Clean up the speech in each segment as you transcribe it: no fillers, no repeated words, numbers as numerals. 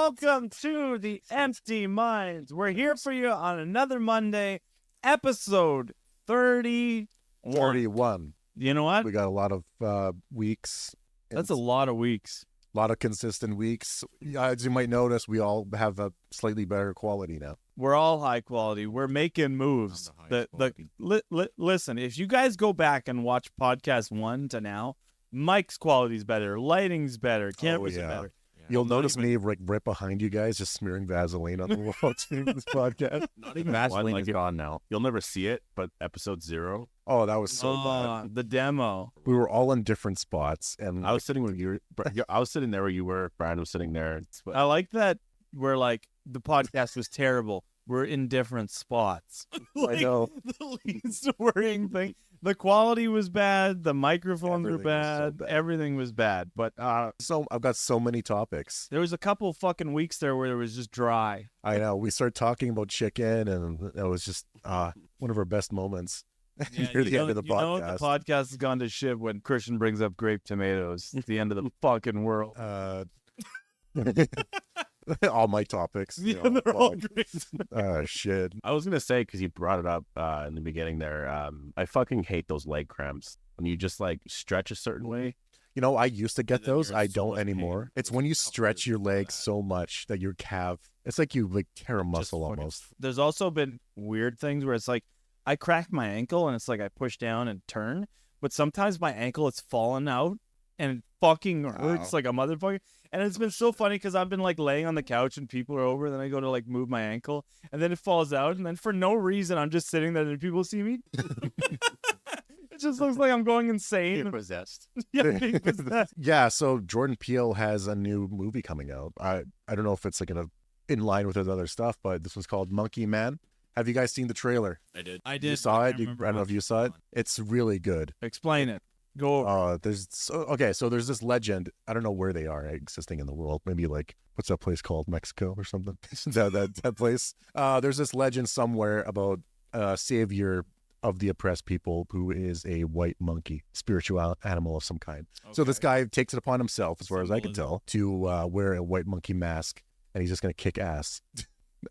Welcome to the Empty Minds. We're here for you on another Monday, episode 31. 41. You know what? We got a lot of weeks. That's a lot of weeks. A lot of consistent weeks. As you might notice, we all have a slightly better quality now. We're all high quality. We're making moves. Listen, if you guys go back and watch podcast 1 to now, mic's quality's better, lighting's better, cameras are better. You'll notice me right behind you guys just smearing Vaseline on the wall during this podcast. Not even Vaseline is gone now. You'll never see it, but episode 0. Oh, that was so bad. The demo. We were all in different spots, and I was sitting where you were. I was sitting there where you were. Brad was sitting there. I like that we're like, the podcast was terrible. We're in different spots. I know. The least worrying thing. The quality was bad. The microphones were bad. Everything was bad. But so I've got so many topics. There was a couple fucking weeks there where it was just dry. I know. We started talking about chicken, and it was just one of our best moments. Yeah, near the end of the podcast. The podcast has gone to shit when Christian brings up grape tomatoes. It's the end of the fucking world. All my topics. Yeah, they're all great. Shit. I was gonna say, because you brought it up in the beginning there. I fucking hate those leg cramps when you just like stretch a certain way. You know, I used to get those. I don't anymore. It's when you stretch your legs so much that your calf, it's like you like tear a muscle almost. There's also been weird things where it's like, I crack my ankle and it's like I push down and turn, but sometimes my ankle it's fallen out and it fucking hurts like a motherfucker. And it's been so funny because I've been like laying on the couch and people are over, then I go to like move my ankle and then it falls out, and then for no reason I'm just sitting there and people see me. It just looks like I'm going insane. You're possessed. Yeah, being possessed. Yeah, so Jordan Peele has a new movie coming out. I don't know if it's like in line with his other stuff, but this one's called Monkey Man. Have you guys seen the trailer? I did. You saw it? I don't know if you saw it. It's really good. Explain it. Go over. So there's this legend. I don't know where they are existing in the world. Maybe like, what's that place called? Mexico or something? that place. There's this legend somewhere about a savior of the oppressed people who is a white monkey, spiritual animal of some kind. Okay. So this guy takes it upon himself, as far as I can tell, to wear a white monkey mask, and he's just going to kick ass.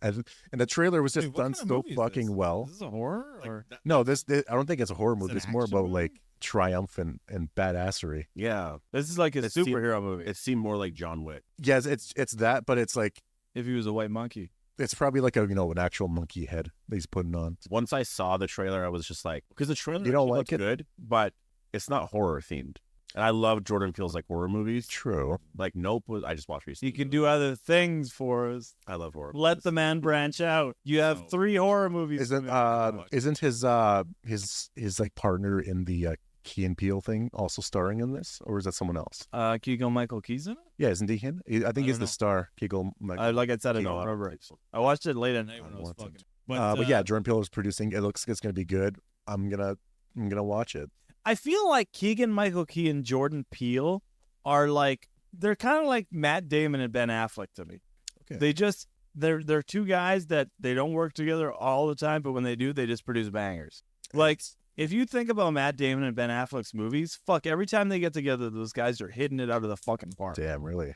And the trailer was just done so fucking well. Is this a horror? Or? No, this I don't think it's a horror movie. It's more about like triumph and badassery. Yeah. This is like a superhero movie. It seemed more like John Wick. Yes, it's that, but it's like, if he was a white monkey. It's probably like an actual monkey head that he's putting on. Once I saw the trailer, I was just like, because the trailer you don't like looks good, but it's not horror themed. And I love Jordan Peele's like horror movies. True. Like Nope I just watched recently. He can do other things for us. I love horror. Let the man branch out. You have 3 horror movies. Isn't his like partner in the Key and Peele thing also starring in this, or is that someone else? Keegan-Michael Key's in it? Yeah, isn't he him? I think he's the star. Keegan-Michael. Like I said, I don't remember. I watched it late at night when I was fucking. But yeah, Jordan Peele is producing. It looks like it's gonna be good. I'm gonna watch it. I feel like Keegan-Michael Key and Jordan Peele are like, they're kind of like Matt Damon and Ben Affleck to me. Okay. They're 2 guys that they don't work together all the time, but when they do, they just produce bangers. Like, if you think about Matt Damon and Ben Affleck's movies, fuck, every time they get together, those guys are hitting it out of the fucking park. Damn, really?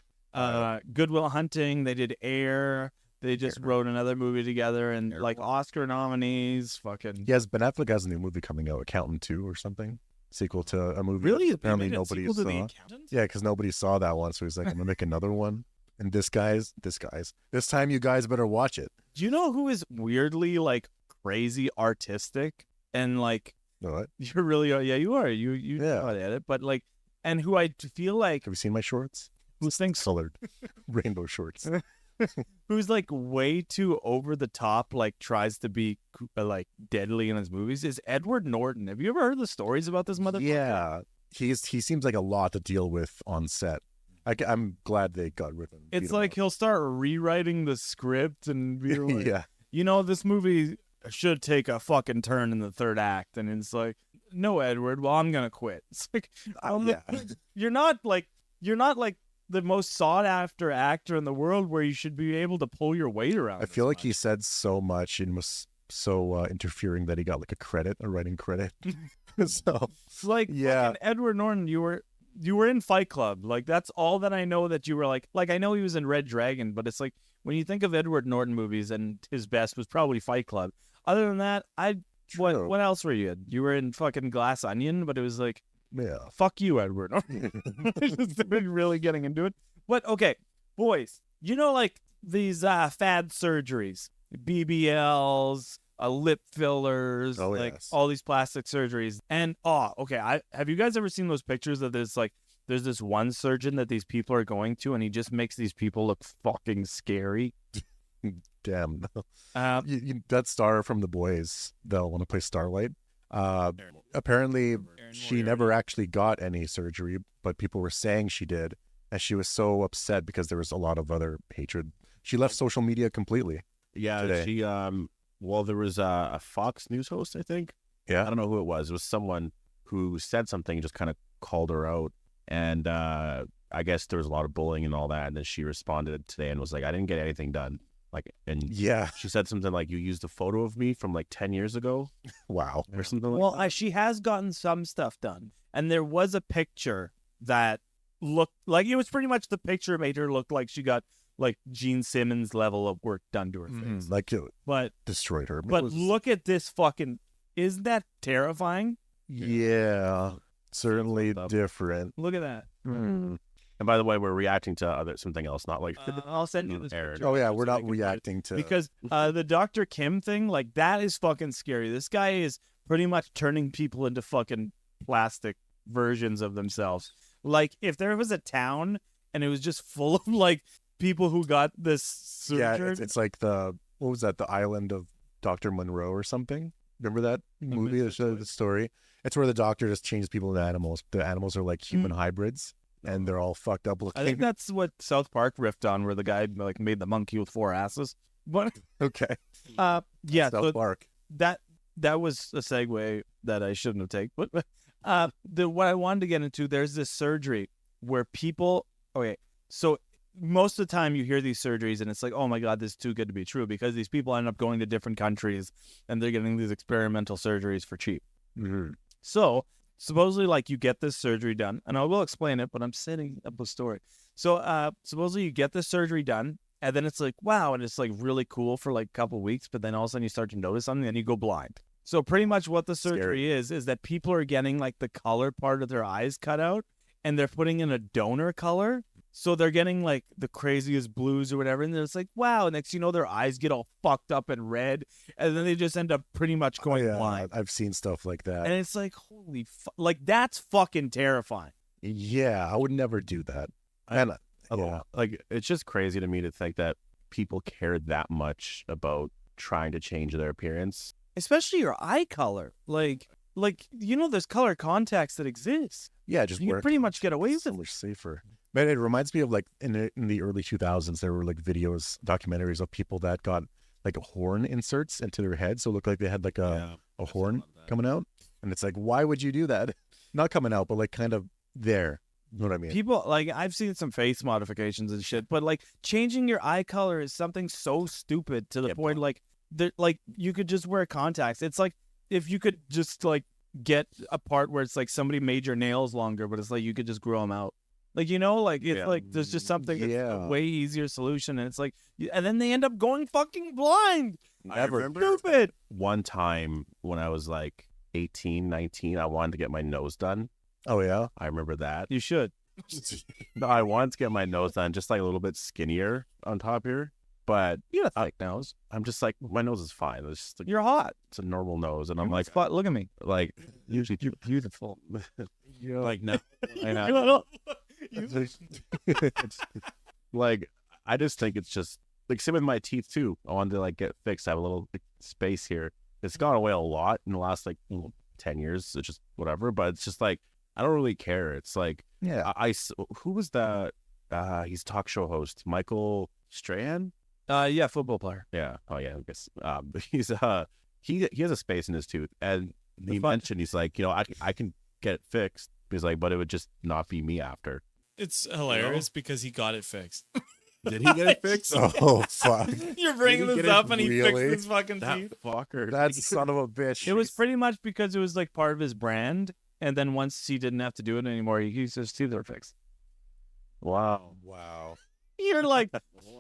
Good Will Hunting, they did Air. They just wrote another movie together, and like Oscar nominees, fucking. Yes, Ben Affleck has a new movie coming out, Accountant 2 or something. Sequel to a movie. Really? Apparently nobody saw. Yeah, because nobody saw that one, so he's like, I'm gonna make another one. And this time you guys better watch it. Do you know who is weirdly like crazy artistic and like? What? You're really, yeah, you are. You know how to edit, but like, and who I feel like. Have you seen my shorts? Who thinks colored rainbow shorts? Who's like way too over the top, like tries to be like deadly in his movies, is Edward Norton. Have you ever heard the stories about this motherfucker? Yeah, he seems like a lot to deal with on set. I'm glad they got rid of him. It's like he'll start rewriting the script and be like, yeah, this movie should take a fucking turn in the 3rd act, and it's like, no, Edward, well, I'm gonna quit. It's like, you're not like the most sought after actor in the world where you should be able to pull your weight around. I feel like he said so much and was so interfering that he got like a writing credit. So it's like, yeah, Edward Norton, you were in Fight Club. Like, that's all that I know that you were like, I know he was in Red Dragon, but it's like, when you think of Edward Norton movies and his best was probably Fight Club. Other than that, what else were you in? You were in fucking Glass Onion, but it was like, Yeah. fuck you, Edward. Just started really getting into it. But okay, boys, you know, like these fad surgeries, BBLs, lip fillers, Oh, like yes. all these plastic surgeries. And okay, have you guys ever seen those pictures of there's this one surgeon that these people are going to, and he just makes these people look fucking scary. Damn. Uh, That star from The Boys that'll want to play Starlight. Apparently, she never actually got any surgery, but people were saying she did, and she was so upset because there was a lot of other hatred. She left social media completely. Yeah, Today. she well, there was a Fox News host, I think. I Yeah. don't know who it was. It was someone who said something, just kind of called her out, and I guess there was a lot of bullying and all that. And then she responded today and was like, "I didn't get anything done." Like, and Yeah. she said something like, "You used a photo of me from like 10 years ago," Wow. or something like well, that. she has gotten some stuff done, and there was a picture that looked like it was pretty much the picture made her look like she got like Gene Simmons level of work done to her face. Like it But destroyed her. It but was- look at this fucking. Isn't that terrifying? yeah, certainly Fucked up. different. Look at that. And by the way, we're reacting to something else, not like I'll send you this Aaron. picture. Oh yeah, so we're they not can put it- reacting to because the Dr. Kim thing, like that is fucking scary. This guy is pretty much turning people into fucking plastic versions of themselves. Like if there was a town and it was just full of like people who got this yeah. surgery. It's like what was that? The Island of Dr. Monroe or something. Remember that movie? missed it The story. It's where the doctor just changes people into animals. The animals are like human Hmm. hybrids, and they're all fucked up looking. I think that's what South Park riffed on, where the guy like made the monkey with 4 asses. But okay. yeah, South so Park. that was a segue that I shouldn't have taken. But what I wanted to get into, there's this surgery where people. Okay, so most of the time you hear these surgeries and it's like, oh my god, this is too good to be true, because these people end up going to different countries and they're getting these experimental surgeries for cheap. Mhm. So supposedly, like, you get this surgery done, and I will explain it, but I'm setting up a story. So supposedly you get this surgery done, and then it's like, wow, and it's like really cool for like a couple weeks, but then all of a sudden you start to notice something and you go blind. So pretty much what the surgery is that people are getting like the color part of their eyes cut out, and they're putting in a donor color. So they're getting like the craziest blues or whatever, and then it's like, wow. Next, you know, their eyes get all fucked up and red, and then they just end up pretty much going yeah, blind. I've seen stuff like that. And it's like, holy like that's fucking terrifying. Yeah, I would never do that. And yeah, like it's just crazy to me to think that people care that much about trying to change their appearance. Especially your eye color. Like you know, there's color contacts that exist. yeah, just You wear can pretty much get away with so it. much safer. But it reminds me of like in the early 2000s, there were like documentaries of people that got like horn inserts into their head, so it looked like they had like a horn coming out, and it's like, why would you do that? Not coming out, but like kind of there. You know what I mean? People, like, I've seen some face modifications and shit, but like changing your eye color is something so stupid to the point like you could just wear contacts. It's like if you could just like get a part where it's like somebody made your nails longer, but it's like you could just grow them out. Like, you know, like it's like there's just something that's a way easier solution, and it's like, and then they end up going fucking blind. Never. Stupid. One time when I was like 18, 19, I wanted to get my nose done. Oh yeah. I remember that. You should. No, I wanted to get my nose done, just like a little bit skinnier on top here. But You got a thick nose. I'm just like, my nose is fine. It's just like, You're hot. it's a normal nose, and I'm like, Spot. Look at me. usually You're beautiful. you're like, no, I know. Like, I just think it's just like same with my teeth too. I wanted to like get fixed. I have a little like, space here. It's gone away a lot in the last like 10 years. It's just whatever. But it's just like I don't really care. It's like Yeah. who was that? He's a talk show host, Michael Strahan. Yeah, football player. Yeah. Oh yeah. I guess. But he's he has a space in his tooth, and he fun. mentioned he's like, you know, I can get it fixed. He's like, but it would just not be me after. It's hilarious because he got it fixed. Did he get it fixed? Oh fuck. You're bringing Did he this get up it and he really? fixed his fucking That teeth. fucker. That son of a bitch. It was pretty much because it was like part of his brand, And then once he didn't have to do it anymore, his teeth are fixed. Wow. Wow. You're like,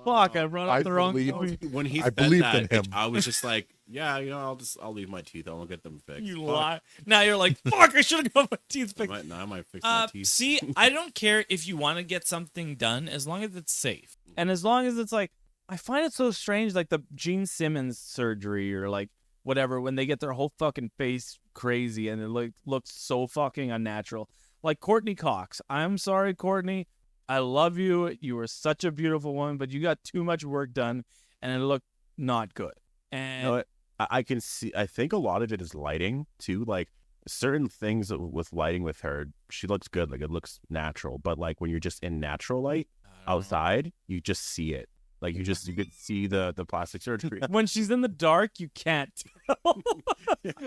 fuck, I brought up the wrong believe- movie. When he I said believed that, in him. I was just like, yeah, I'll leave my teeth. I'll get them fixed. You Fuck. lie. Now you're like, fuck, I should have got my teeth fixed. Now I might fix my teeth. See, I don't care if you want to get something done as long as it's safe. And as long as it's like, I find it so strange, like the Gene Simmons surgery or like whatever, when they get their whole fucking face crazy and it looks so fucking unnatural. Like Courtney Cox. I'm sorry, Courtney. I love you. You were such a beautiful woman, but you got too much work done and it looked not good. And No, I can see. I think a lot of it is lighting too. Like certain things with lighting with her, she looks good. Like it looks natural. But like when you're just in natural light outside, you just see it. Like you could see the plastic surgery. when she's in the dark, you can't tell.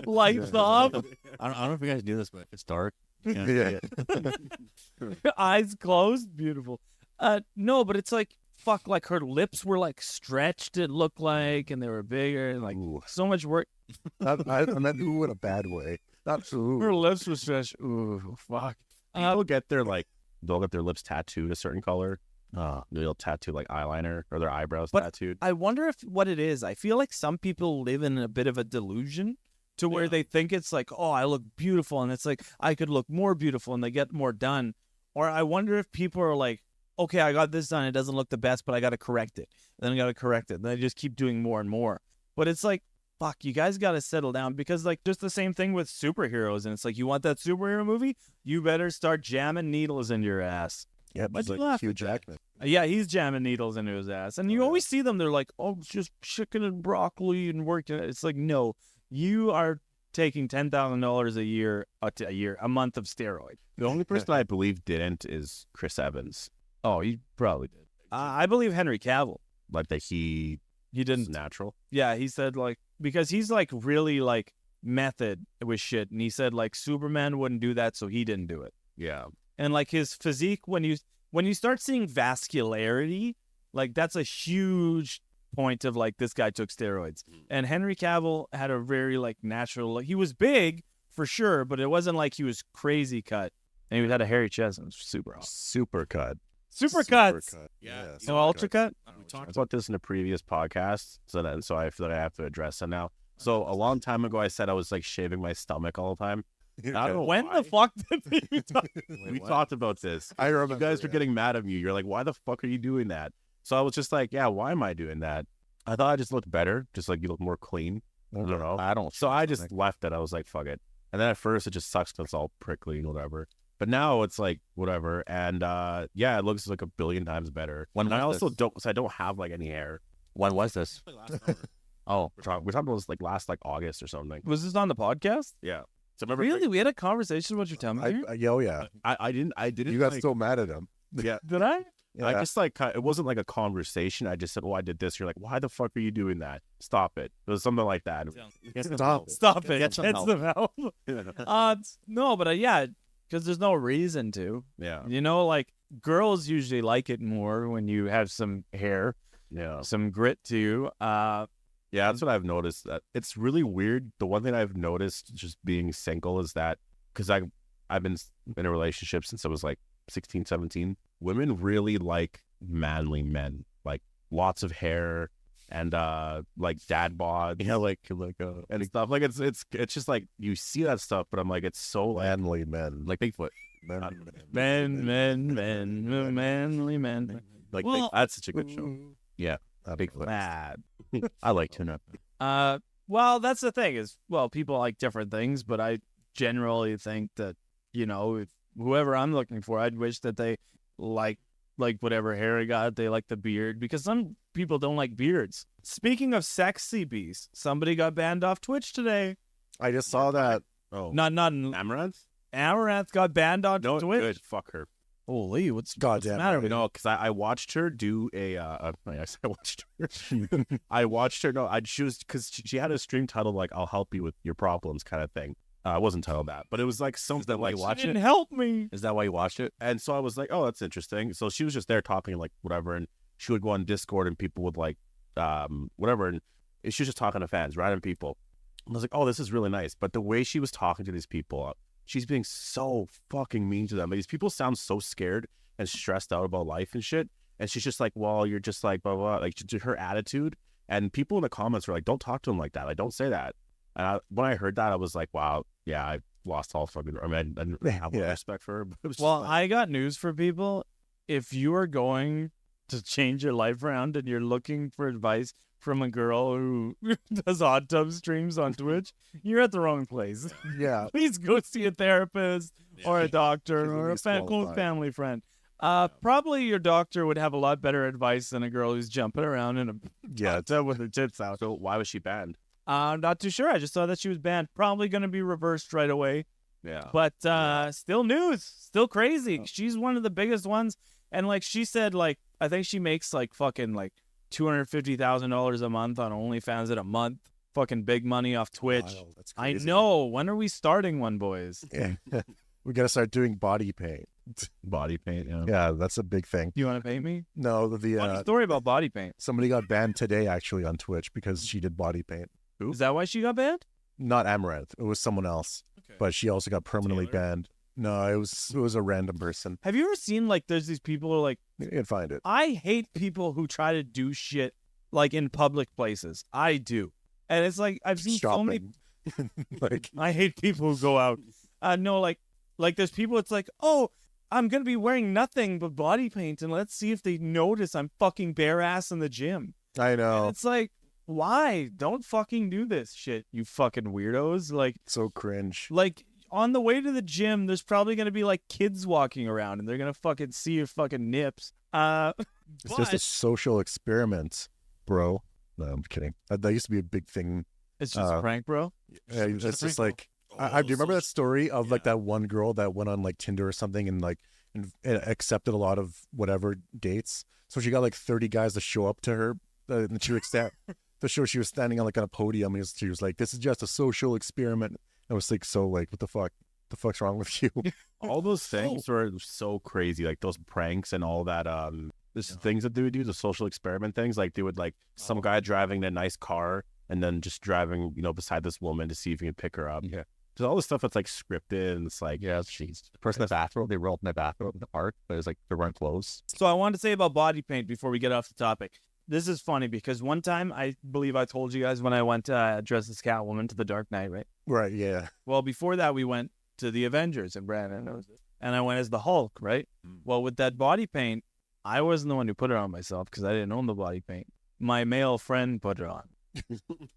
Lights off, I don't know if you guys do this, but if it's dark, you can't Yeah. see it. eyes closed, beautiful. No, but it's like, fuck, like her lips were like stretched, it looked like, and they were bigger, and like Ooh. so much work. I meant ooh in a bad way. Not ooh. Her lips were stretched. Ooh, fuck. People get their they'll get their lips tattooed a certain color. They'll tattoo like eyeliner or their eyebrows But tattooed. I wonder if what it is. I feel like some people live in a bit of a delusion to where they think it's like, oh, I look beautiful, and it's like I could look more beautiful, and they get more done. Or I wonder if people are like, okay, I got this done. It doesn't look the best, but I got to correct it. Then I got to correct it. Then I just keep doing more and more. But it's like, fuck, you guys got to settle down, because like just the same thing with superheroes. And it's like, you want that superhero movie? You better start jamming needles into your ass. Yeah, Why'd it's you like laugh Hugh at that? Jackman. Yeah, he's jamming needles into his ass. And you always see them. They're like, oh, it's just chicken and broccoli and working. It's like, no, you are taking $10,000 a month of steroid. The only person I believe didn't is Chris Evans. Oh, he probably did. I believe Henry Cavill. Like that he He is didn't. natural. Yeah, he said like, because he's like really like method with shit. And he said like Superman wouldn't do that, so he didn't do it. Yeah. And like his physique, when you start seeing vascularity, like that's a huge point of like this guy took steroids. And Henry Cavill had a very like natural, like he was big for sure, but it wasn't like he was crazy cut. And he had a hairy chest and it was super awesome. Super cut. Super cuts. Yeah. No ultra cut? We I talked about this in a previous podcast, so I feel like I have to address it now. So a long time ago, I said I was like shaving my stomach all the time. I don't know When why. the fuck did we talk? We talked about this. I remember. You guys were yeah. getting mad at me. You're like, why the fuck are you doing that? So I was just like, yeah, why am I doing that? I thought I just looked better, just like you look more clean. I don't know. I don't. So I just left it. I was like, fuck it. And then at first it just sucks because it's all prickly and whatever. But now it's like whatever. And yeah, it looks like a billion times better. When And I was also this? don't, because I don't have like any hair. When was this? last summer. Oh, We're talking about this like last like August or something. Was this on the podcast? Yeah. So remember, Really? We had a conversation about your tummy hair? Oh yeah. I didn't. You got like, so mad at him. yeah. Did I? I Yeah. just like it wasn't like a conversation. I just said, "Oh, I did this." You're like, "Why the fuck are you doing that? Stop it!" It was something like that. Stop. Stop it. Get some Get help. some help. No, but yeah, because there's no reason to. Yeah, You know, like girls usually like it more when you have some hair, yeah, some grit to you. yeah. That's what I've noticed. That it's really weird. The one thing I've noticed just being single is that because I've been in a relationship since I was like 16, 17. Women really like manly men, like lots of hair and like dad bods. yeah, like and stuff. Like it's just like you see that stuff, but I'm like it's so like Manly men. like Bigfoot. Men, manly men. Like Well- that's such a good show. Bigfoot. Mad. I like tuna. Well, that's the thing is, well, people like different things, but I generally think that, you know, if whoever I'm looking for, I'd wish that they like whatever hair I got, they like the beard, because some people don't like beards. Speaking of sexy beasts, somebody got banned off Twitch today. I just saw that. Oh, Not Amaranth? Amaranth got banned on No, Twitch. good. Fuck her. Holy, what's the Goddamn. matter with You know, because I watched her do a. I watched her. I watched her. No, she was because she had a stream titled like "I'll help you with your problems" kind of thing. I wasn't titled that, but it was like something why like you watch She didn't help me. Is that why you watched it? And so I was like, oh, that's interesting. So she was just there talking like whatever, and she would go on Discord and people would like whatever, and she was just talking to fans, random people. And I was like, oh, this is really nice. But the way she was talking to these people, she's being so fucking mean to them. Like, these people sound so scared and stressed out about life and shit. And she's just like, well, you're just like, blah, blah, blah. Like, her attitude. And people in the comments were like, don't talk to him like that. Like, don't say that. And when I heard that, I was like, wow, yeah, I lost all fucking, I mean, I didn't have respect for her. But it was Well, just I got news for people. If you are going to change your life around and you're looking for advice from a girl who does hot tub streams on Twitch, you're at the wrong place. Yeah. Please go see a therapist or a doctor She's at or a least close qualified. family friend. Probably your doctor would have a lot better advice than a girl who's jumping around in a Yeah. hot tub with her tits out. so why was she banned? I'm not too sure. I just saw that she was banned. Probably going to be reversed right away. Yeah. But still news, still crazy. She's one of the biggest ones. And like she said, like I think she makes like fucking like $250,000 a month on OnlyFans in a month. Fucking big money off Twitch. Wild. That's I crazy. know. When are we starting one, boys? Yeah. We got to start doing body paint. Body paint, yeah. Yeah, that's a big thing. Do you want to paint me? No, Funny the story about body paint. somebody got banned today actually on Twitch because she did body paint. Who? Is that why she got banned? Not Amaranth. It was someone else. Okay. But she also got permanently Taylor? banned. No, it was a random person. Have you ever seen like there's these people who are like, You can find it. I hate people who try to do shit like in public places. I do. And it's like I've seen so many Shopping. Like, I hate people who go out. No, like there's people. It's like, oh, I'm gonna be wearing nothing but body paint, and let's see if they notice I'm fucking bare ass in the gym. I And know. it's like, why? Don't fucking do this shit, you fucking weirdos. So cringe. Like on the way to the gym, there's probably gonna be like kids walking around, and they're gonna fucking see your fucking nips. It's just a but social experiment, bro. No, I'm kidding. That used to be a big thing. it's just a prank, bro. Yeah, it's just like, do you remember that story of like that one girl that went on like Tinder or something and like and accepted a lot of whatever dates? So she got like 30 guys to show up to her, and she would stand to show she was standing on like on a podium, and she was like, "This is just a social experiment." I was like, so like, what the fuck? The fuck's wrong with you? All those things were so crazy, like those pranks and all that. This things that they would do, the social experiment things. Like they would like some guy driving a nice car and then just driving, beside this woman to see if he can pick her up. Yeah. There's all this stuff that's like scripted and it's like, Yeah, jeez. The person in the bathroom, they rolled in the bathroom in the park, but it was like they weren't clothes. So I wanted to say about body paint before we get off the topic. This is funny because one time I believe I told you guys when I went dressed as Catwoman to the Dark Knight, right? Right? Yeah. Well, before that we went to the Avengers and Brandon knows it. And I went as the Hulk, right? Well, with that body paint, I wasn't the one who put it on myself because I didn't own the body paint. My male friend put it on.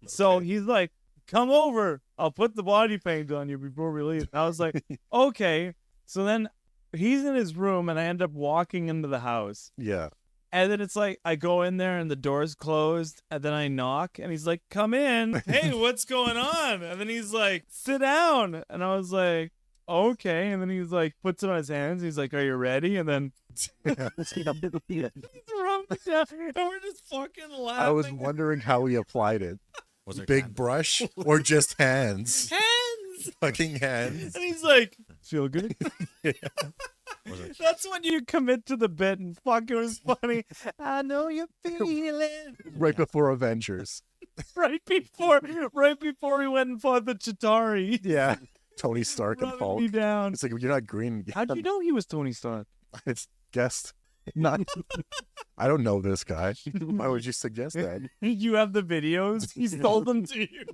So he's like, come over. I'll put the body paint on you before we leave. And I was like, okay. So then he's in his room and I end up walking into the house. Yeah. And then it's like, I go in there and the door's closed. And then I knock and he's like, come in. Hey, what's going on? And then he's like, sit down. And I was like, okay. And then he's like, puts it on his hands. He's like, are you ready? And then he throws it down. And we're just fucking laughing. I was wondering how he applied it. Was there Big kind brush or just hands? Hands. Fucking hands. And he's like, feel good? Was it- That's when you commit to the bit and fuck, it was funny. I know you feel it. Right before Avengers. Right before we went and fought the Chitauri. Yeah. Tony Stark and Running Hulk. me down. It's like, you're not green. How'd you know he was Tony Stark? It's guessed. Not. I don't know this guy. Why would you suggest that? You have the videos? He stole them to you.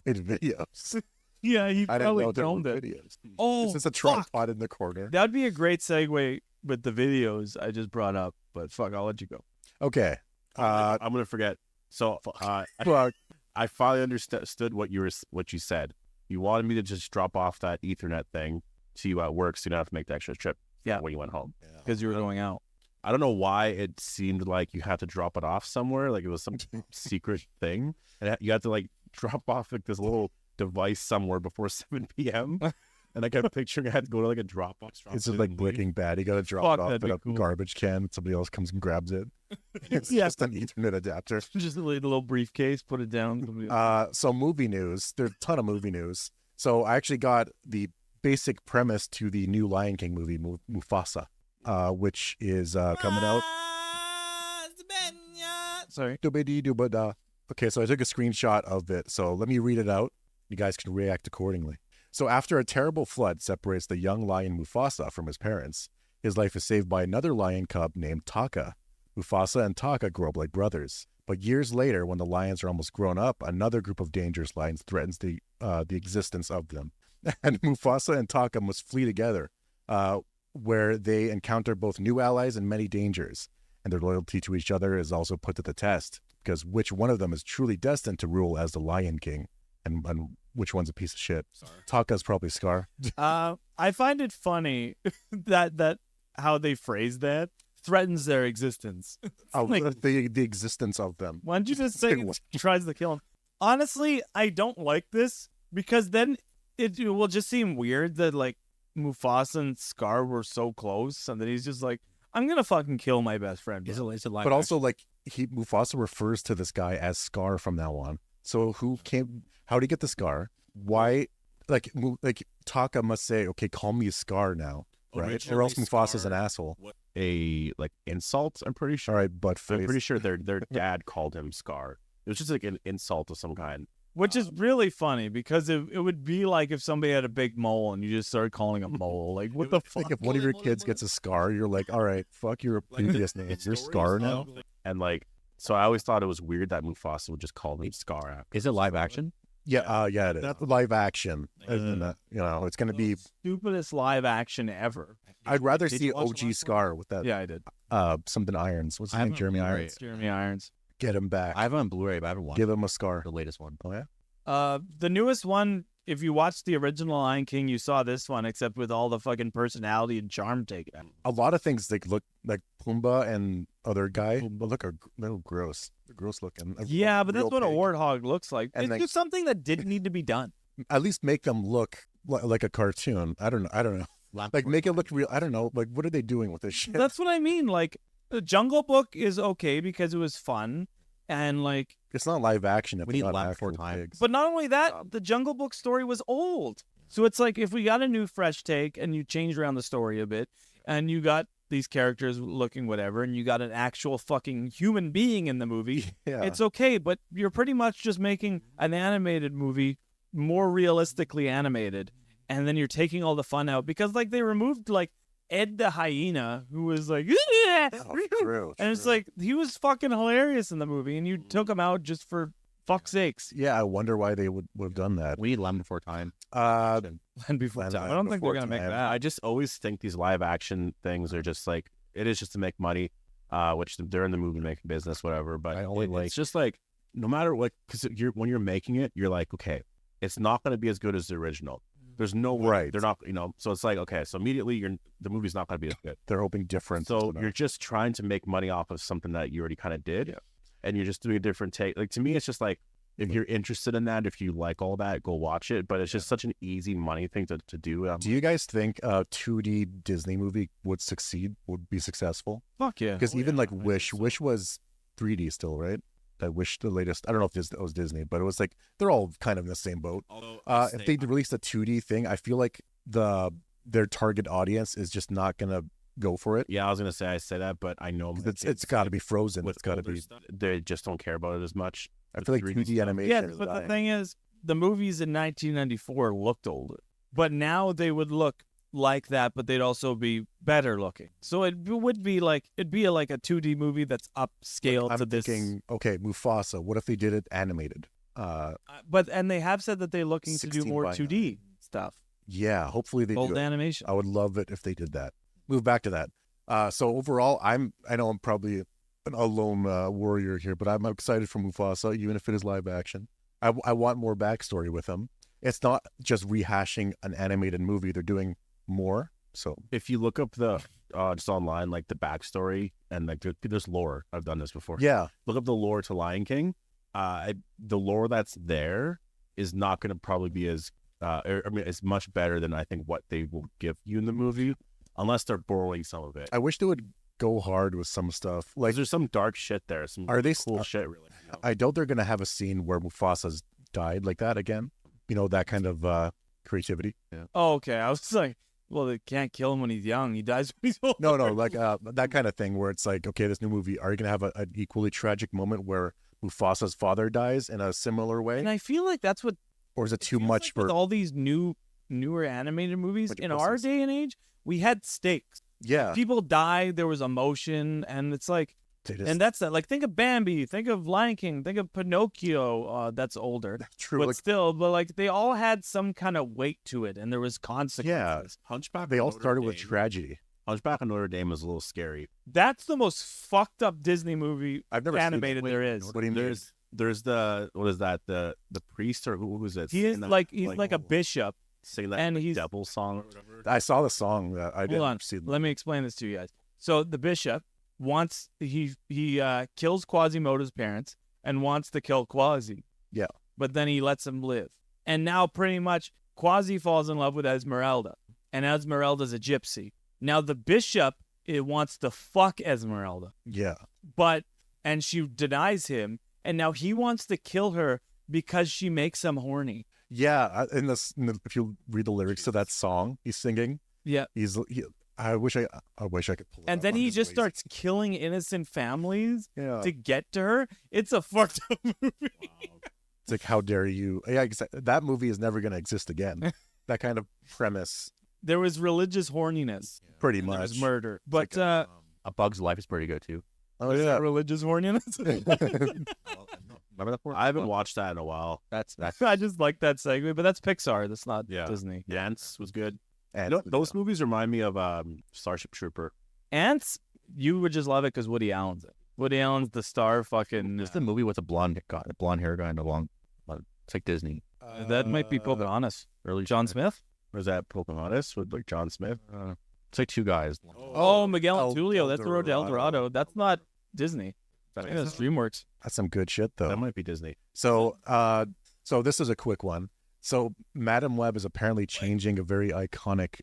In videos. Yeah, he I didn't probably know there were filmed it. videos. Oh, It's just a fuck. tripod in the corner. That'd be a great segue with the videos I just brought up, but fuck, I'll let you go. Okay. I'm gonna forget. So Fuck. I finally understood what you said. You wanted me to just drop off that Ethernet thing to you at work, so you don't have to make the extra trip. Yeah. When you went home. Because you were going out. I don't know why it seemed like you had to drop it off somewhere, like it was some secret thing, and you had to like drop off like this little device somewhere before 7 p.m. And I kept picturing I had to go to like a Dropbox. It's just like Breaking Bad. You got to drop Fuck, it off that'd in be a cool. garbage can. Somebody else comes and grabs it. It's Yeah. just an Ethernet adapter. Just a little briefcase, put it down. So movie news. There's a ton of movie news. So I actually got the basic premise to the new Lion King movie, Mufasa, which is coming out. Sorry. Doobity-dooba-da. Okay, so I took a screenshot of it. So let me read it out. You guys can react accordingly. So after a terrible flood separates the young lion Mufasa from his parents, his life is saved by another lion cub named Taka. Mufasa and Taka grow up like brothers. But years later, when the lions are almost grown up, another group of dangerous lions threatens the existence of them. And Mufasa and Taka must flee together, where they encounter both new allies and many dangers. And their loyalty to each other is also put to the test, because which one of them is truly destined to rule as the Lion King, and which one's a piece of shit? Taka's probably Scar. I find it funny that how they phrase that threatens their existence. Oh, Like- the existence of them. Why don't you just say he tries to kill him? Honestly, I don't like this because then it will just seem weird that like Mufasa and Scar were so close, and then he's just like, "I'm gonna fucking kill my best friend." Is bro." it live But also, like, Mufasa refers to this guy as Scar from now on. So who came? How did he get the scar? Why? Like Taka must say, "Okay, call me Scar now," right? Or else Originally, Mufasa's an Scar- asshole. A like insult, I'm pretty All sure. right, but I'm pretty sure their dad called him Scar. It was just like an insult of some kind. Which is really funny because it would be like if somebody had a big mole and you just started calling him mole. Like, what the fuck? Like if one of your kids gets a scar, you're like, all right, fuck your previous name. You're Scar now. And like, so I always thought it was weird that Mufasa would just call him Scar after. Is it live action? Yeah, yeah, it is. That's live action. Isn't it? You know, it's gonna be. Stupidest live action ever. I'd rather Did see you watch the OG last Scar with that. Yeah, I did. Something Irons. What's his I name? haven't Jeremy Blu-ray. Irons. Jeremy Irons. Get him back. I have it on Blu-ray, but I haven't watched Give him a scar. the latest one. Oh yeah. The newest one, if you watched the original Lion King, you saw this one, except with all the fucking personality and charm taken out. A lot of things like look like Pumbaa and other guy look are little gross. They're gross looking. Yeah, but that's Real what a pig. warthog looks like. And It's like- just something that didn't need to be done. At least make them look like a cartoon. I don't know. Like make it look real. I don't know. Like what are they doing with this shit? That's what I mean. Like, the Jungle Book is okay because it was fun. And, like, It's not live action. If We it's need not Land actual Before Time. pigs. but not only that, the Jungle Book story was old. So it's like if we got a new fresh take and you changed around the story a bit and you got these characters looking whatever and you got an actual fucking human being in the movie, yeah, it's okay. But you're pretty much just making an animated movie more realistically animated. And then you're taking all the fun out because, like, they removed, like, Ed the hyena, who was like, true, and it's true. like, he was fucking hilarious in the movie, and you took him out just for fuck's sakes. yeah. I wonder why they would have done that. We need Land Before Time. Land Before Land Time. I don't think they're Before gonna make Time. that. I just always think these live action things are just like, it is just to make money, which they're in the movie making business, whatever. But I only like- it's just like, no matter what, because when you're making it, you're like, okay, it's not going to be as good as the original. There's no way. Right. They're not, so it's like, okay, so immediately the movie's not going to be as good. They're hoping different. So you're just trying to make money off of something that you already kind of did. Yeah. And you're just doing a different take. Like, to me, it's just like, if you're interested in that, if you like all that, go watch it. But it's just such an easy money thing to do. Do you guys think a 2D Disney movie would be successful? Fuck yeah. Because even like Wish was 3D still, right? I Wish the latest. I don't know if it was Disney, but it was like they're all kind of in the same boat. Although If they released a 2D thing, I feel like their target audience is just not gonna go for it. Yeah, I was gonna say I say that, but I know 'Cause it's got to be Frozen. with It's got to older be. stuff. they just don't care about it as much. I feel like 3D 2D stuff. animation. Yeah, is but the dying. thing is, the movies in 1994 looked older, but now they would look like that, but they'd also be better looking. So it'd be like a 2D movie that's upscaled I'm to this. thinking, okay, Mufasa. What if they did it animated? And they have said that they're looking to do 16 more by 2D stuff, Yeah, hopefully they old do. It. animation. I would love it if they did that. Move back to that. So overall, I know I'm probably a lone warrior here, but I'm excited for Mufasa, even if it is live action. I want more backstory with him. It's not just rehashing an animated movie; they're doing more. So If you look up the just online, like the backstory and like there's lore. I've done this before. yeah, Look up the lore to Lion King. The lore that's there is not going to probably be as it's much better than I think what they will give you in the movie, unless they're borrowing some of it. I wish they would go hard with some stuff. Like, Like, there's some dark shit there. Some Are they cool shit? Really? I doubt they're gonna have a scene where Mufasa's died like that again. You know, that kind of creativity. Oh, okay. I was like, well, they can't kill him when he's young. He dies when he's old. No, like that kind of thing where it's like, okay, this new movie, are you gonna have an equally tragic moment where Mufasa's father dies in a similar way, And I feel like that's what or is it too feels much like with for? all these new newer animated movies, Bunch of in our pussies. day and age, we had stakes. Yeah. People died, there was emotion, and it's like, They just- and that's that. Like, think of Bambi, think of Lion King, think of Pinocchio. That's older, true. but Like, still, but like they all had some kind of weight to it, and there was consequences. Hunchback. they of all Notre started with Dame. tragedy. Hunchback of Notre Dame is a little scary. That's the most fucked up Disney movie I've never seen it. animated there is. What do you mean? There's the what is that the priest or who's it? He is singing that, like he's like a bishop, singing that and like, he's devil song or whatever. I saw the song that I Hold didn't on. see. Let me explain this to you guys. So the bishop wants he kills Quasimodo's parents and wants to kill Quasi. Yeah. But then he lets him live. And now pretty much Quasi falls in love with Esmeralda. And Esmeralda's a gypsy. Now the bishop wants to fuck Esmeralda. Yeah. And she denies him. And now he wants to kill her because she makes him horny. Yeah. If you read the lyrics to that song he's singing, Yeah. I wish I could pull it And up. then I'm he just lazy. starts killing innocent families Yeah. to get to her. It's a fucked up movie. It's like, how dare you? Yeah, that movie is never going to exist again. That kind of premise, There was religious horniness. pretty And there much. was murder. But A Bug's Life is pretty good too. Oh yeah. religious horniness. Remember that one? I haven't watched that in a while. That's I just like that segue, but that's Pixar. That's not Yeah. Disney. Ants was good. And You know, those movies remind me of Starship Trooper. Ants, you would just love it because Woody Allen's it. Woody Allen's the star fucking. It's the movie with a blonde hair guy and a long. It's like Disney. That might be Pocahontas. Early John Smith? Was that Pocahontas with like John Smith? It's like two guys. Oh, Miguel El and Tulio. That's the road to El Dorado. That's not Disney. I think that's DreamWorks. That's some good shit though. That might be Disney. So, so this is a quick one. So, Madam Web is apparently changing a very iconic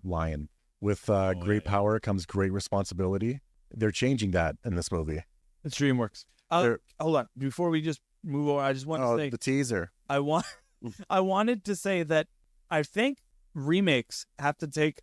line. With great power comes great responsibility. They're changing that in this movie. It's DreamWorks. They're- Hold on. Before we just move on, I just want to Oh, say the teaser. I wanted to say that I think remakes have to take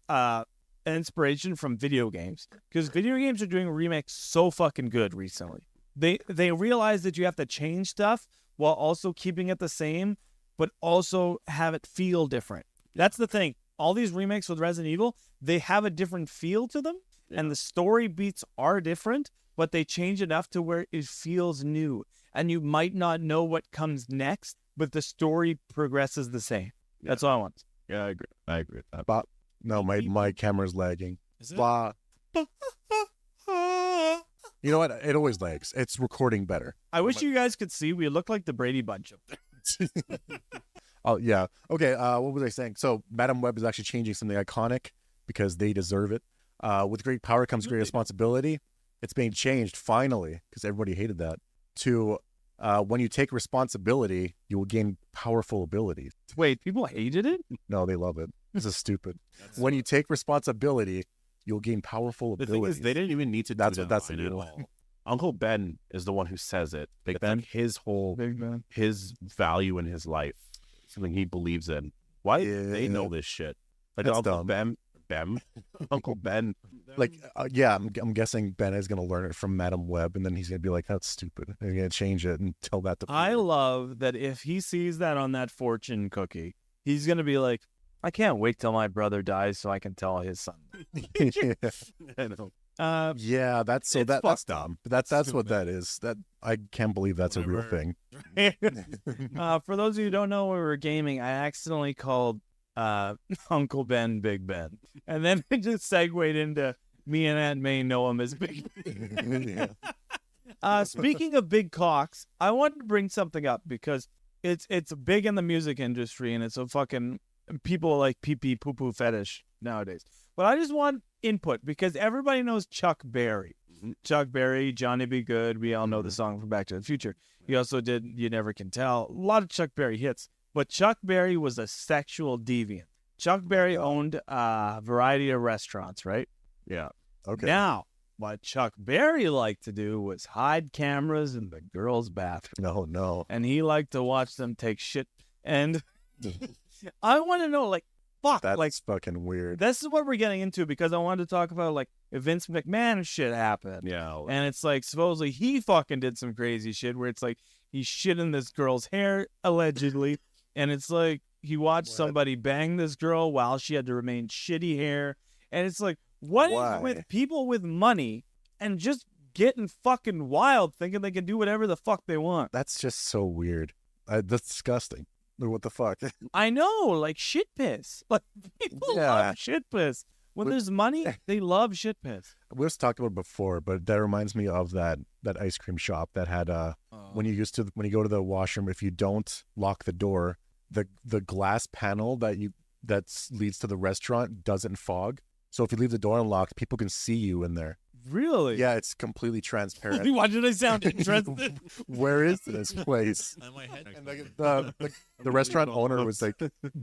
inspiration from video games because video games are doing remakes so fucking good recently. They realize that you have to change stuff while also keeping it the same, but also have it feel different. That's the thing. All these remakes with Resident Evil, they have a different feel to them, and the story beats are different, but they change enough to where it feels new, and you might not know what comes next, but the story progresses the same. That's all I want. Yeah, I agree with that. No, my camera's lagging. Is it? Bah. You know what? It always lags. It's recording better. I wish you guys could see. We look like the Brady Bunch up there. Oh yeah. Okay. What was I saying? So Madam Web is actually changing something iconic because they deserve it. With great power comes great responsibility. It's being changed finally because everybody hated that. To when you take responsibility, you will gain powerful abilities. Wait, people hated it? No, they love it. This is stupid. When you take responsibility, you'll gain powerful The thing abilities. is, they didn't even need to. That's do what- that that's the line at new all. one. Uncle Ben is the one who says it. Big It's Ben? like his whole Big man. his value in his life, something he believes in. Why they know this shit? Like That's Uncle dumb. Uncle Ben. Like, yeah, I'm guessing Ben is going to learn it from Madam Web, and then he's going to be like, that's stupid. And he's going to change it and tell that to I Peter. love that if he sees that on that fortune cookie, he's going to be like, I can't wait till my brother dies so I can tell his son. I know. Yeah, that's It's that's fucked dumb. But that's what that is. That I can't believe that's a real Whatever. thing. For those of you who don't know, when we were gaming, I accidentally called Uncle Ben Big Ben. And then it just segued into me and Aunt May know him as Big Ben. Speaking of big cocks, I wanted to bring something up because it's big in the music industry and it's a fucking people like pee pee poo poo fetish nowadays. But I just want input because everybody knows Chuck Berry. Chuck Berry, Johnny Be Good. We all know the song from Back to the Future. He also did You Never Can Tell. A lot of Chuck Berry hits. But Chuck Berry was a sexual deviant. Chuck Berry owned a variety of restaurants, right? Yeah. Okay. Now, what Chuck Berry liked to do was hide cameras in the girls' bathroom. No. And he liked to watch them take shit. And I want to know, like, fuck, That's like, fucking weird. this is what we're getting into because I wanted to talk about, like, if Vince McMahon shit happened. Yeah. And it's like, supposedly he fucking did some crazy shit where it's like he shit in this girl's hair, allegedly. And it's like, he watched somebody bang this girl while she had to remain shitty hair. And it's like, what Why? is with people with money and just getting fucking wild thinking they can do whatever the fuck they want? That's just so weird. That's disgusting. Like, what the fuck? I know, like shit piss. Like people Yeah. love shit piss. When But- there's money, they love shit piss. We was talked about it before, but that reminds me of that ice cream shop that had when you go to the washroom, if you don't lock the door, the glass panel that leads to the restaurant doesn't fog. So if you leave the door unlocked, people can see you in there. Really? Yeah, it's completely transparent. Why did I sound interested? Where is this place? On my head. And the restaurant owner was like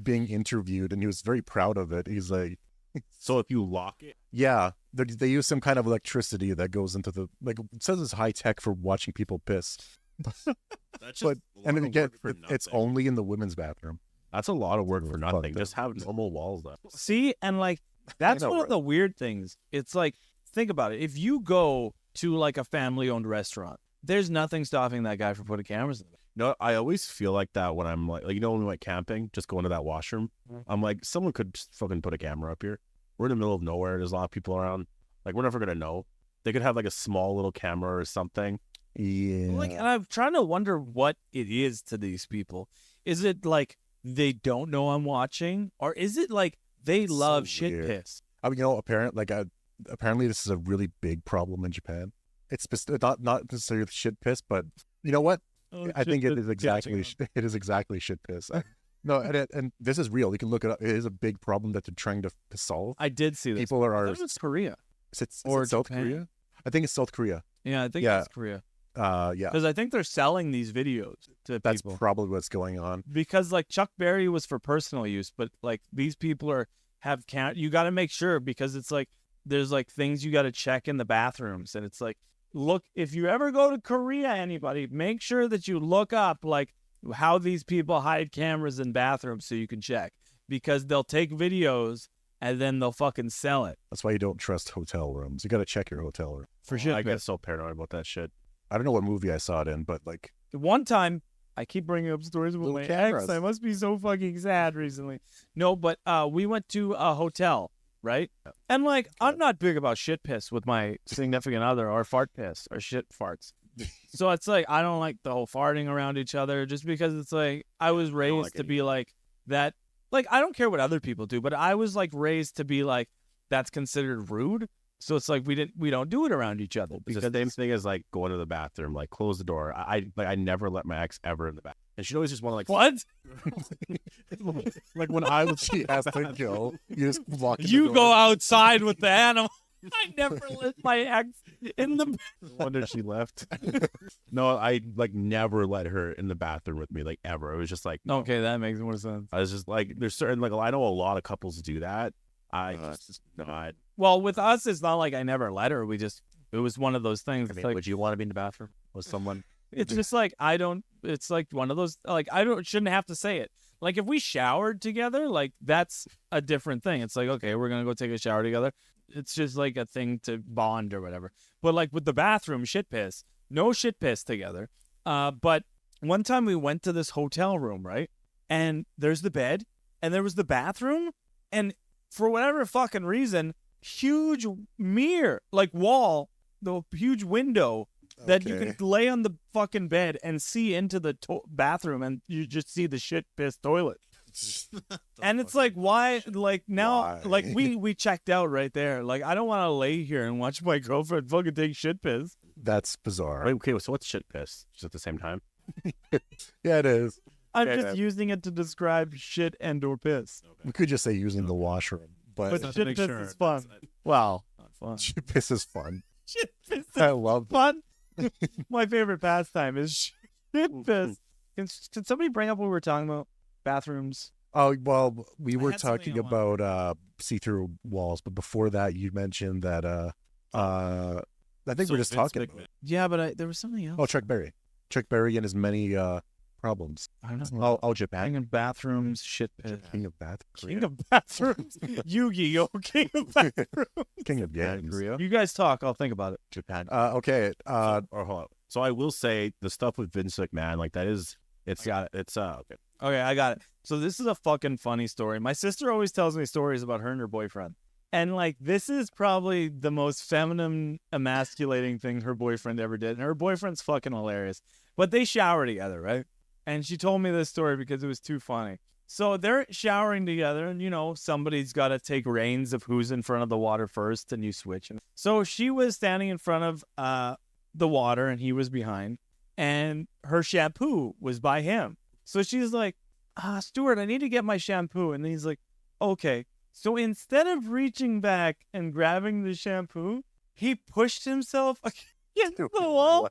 being interviewed, and he was very proud of it. He's like, So if you lock it, yeah, they use some kind of electricity that goes into the it says it's high tech for watching people piss. That's just But a lot and then of again, work for it's nothing. only in the women's bathroom. that's a lot of work for Fuck nothing. that. Just have normal walls though. See, and like that's know, one of right? the weird things. It's like, think about it. If you go to like a family-owned restaurant, there's nothing stopping that guy from putting cameras in it. No, I always feel like that when I'm like when we went camping, just going to that washroom. I'm like, someone could just fucking put a camera up here. We're in the middle of nowhere. There's a lot of people around. Like, we're never gonna know. They could have like a small little camera or something. Yeah. Like, and I'm trying to wonder what it is to these people. Is it like they don't know I'm watching, or is it like they It's love so shit weird. piss? I mean, apparently this is a really big problem in Japan. It's not necessarily shit piss, but you know what? I think it is exactly shit piss. No, and this is real. You can look it up. It is a big problem that they're trying to solve. I did see this. People I are. thought it was Korea. Is it or South Japan. Korea? I think it's South Korea. Yeah, I think Yeah. it's Korea. Yeah, Because I think they're selling these videos to that's people. probably what's going on. Because like Chuck Berry was for personal use, but like these people you got to make sure, because it's like there's like things you got to check in the bathrooms, and it's like, look, if you ever go to Korea, anybody, make sure that you look up like how these people hide cameras in bathrooms so you can check, because they'll take videos and then they'll fucking sell it That's why you don't trust hotel rooms. You got to check your hotel room. for shit. I get so paranoid about that shit. I don't know what movie I saw it in, but like, One time, I keep bringing up stories with Little my cameras. ex. I must be so fucking sad recently. No, but we went to a hotel, right? And like, I'm not big about shit piss with my significant other, or fart piss, or shit farts. So it's like, I don't like the whole farting around each other, just because it's like, I was raised like to it be like that. Like, I don't care what other people do, but I was like raised to be like, that's considered rude. So it's like we don't do it around each other, It's because the same thing as like going to the bathroom, like close the door. I never let my ex ever in the bathroom, and she'd always just want to like what? like when she asked to go, you just walk. In the You door. go outside with the animal. I never let my ex in the. wonder she left. No, I like never let her in the bathroom with me, like ever. It was just like Okay, that makes more sense. I was just like, there's certain like I know a lot of couples do that. I just not. Well, with us, it's not like I never let her. It was one of those things. I It's mean, like, would you want to be in the bathroom with someone? it's just like I don't. It's like one of those. Like shouldn't have to say it. Like if we showered together, like that's a different thing. It's like, okay, we're gonna go take a shower together. It's just like a thing to bond or whatever. But like with the bathroom, shit piss, no shit piss together. But one time we went to this hotel room, right? And there's the bed, and there was the bathroom, and for whatever fucking reason, huge mirror, like wall, the huge window that you Okay. can lay on the fucking bed and see into the bathroom, and you just see the shit piss toilet. And it's like, why? Like now, Why? like we checked out right there. Like I don't want to lay here and watch my girlfriend fucking take shit piss. That's bizarre. Wait, okay, so what's shit piss? Just at the same time. Yeah, it is. I'm Okay, just man. using it to describe shit and or piss. We could just say using the washroom, but But Just shit make piss sure is fun. that's- Well, not fun. shit piss is fun. Shit piss is I love fun. My favorite pastime is shit piss. Can somebody bring up what we were talking about? Bathrooms. Oh, well, we were had something talking I wanted- about see-through walls, but before that, you mentioned that I think So we're just Vince talking McMahon. about. Yeah, but there was something else. Oh, Chuck Berry. Chuck Berry and his many problems. I don't know. Oh, Japan. Hanging bathrooms, shit piss. King of Bath. King of bathrooms. Yu-Gi-Oh! King of bathrooms. King of Games. Korea. You guys talk. I'll think about it. Japan. Okay. Or hold on. So I will say the stuff with Vince McMahon, like that is, it's okay. Okay, I got it. So this is a fucking funny story. My sister always tells me stories about her and her boyfriend. And like this is probably the most feminine emasculating thing her boyfriend ever did. And her boyfriend's fucking hilarious. But they shower together, right? And she told me this story because it was too funny. So they're showering together and somebody's got to take reins of who's in front of the water first and you switch. So she was standing in front of the water and he was behind and her shampoo was by him. So she's like, Stuart, I need to get my shampoo. And then he's like, okay. So instead of reaching back and grabbing the shampoo, he pushed himself against the wall.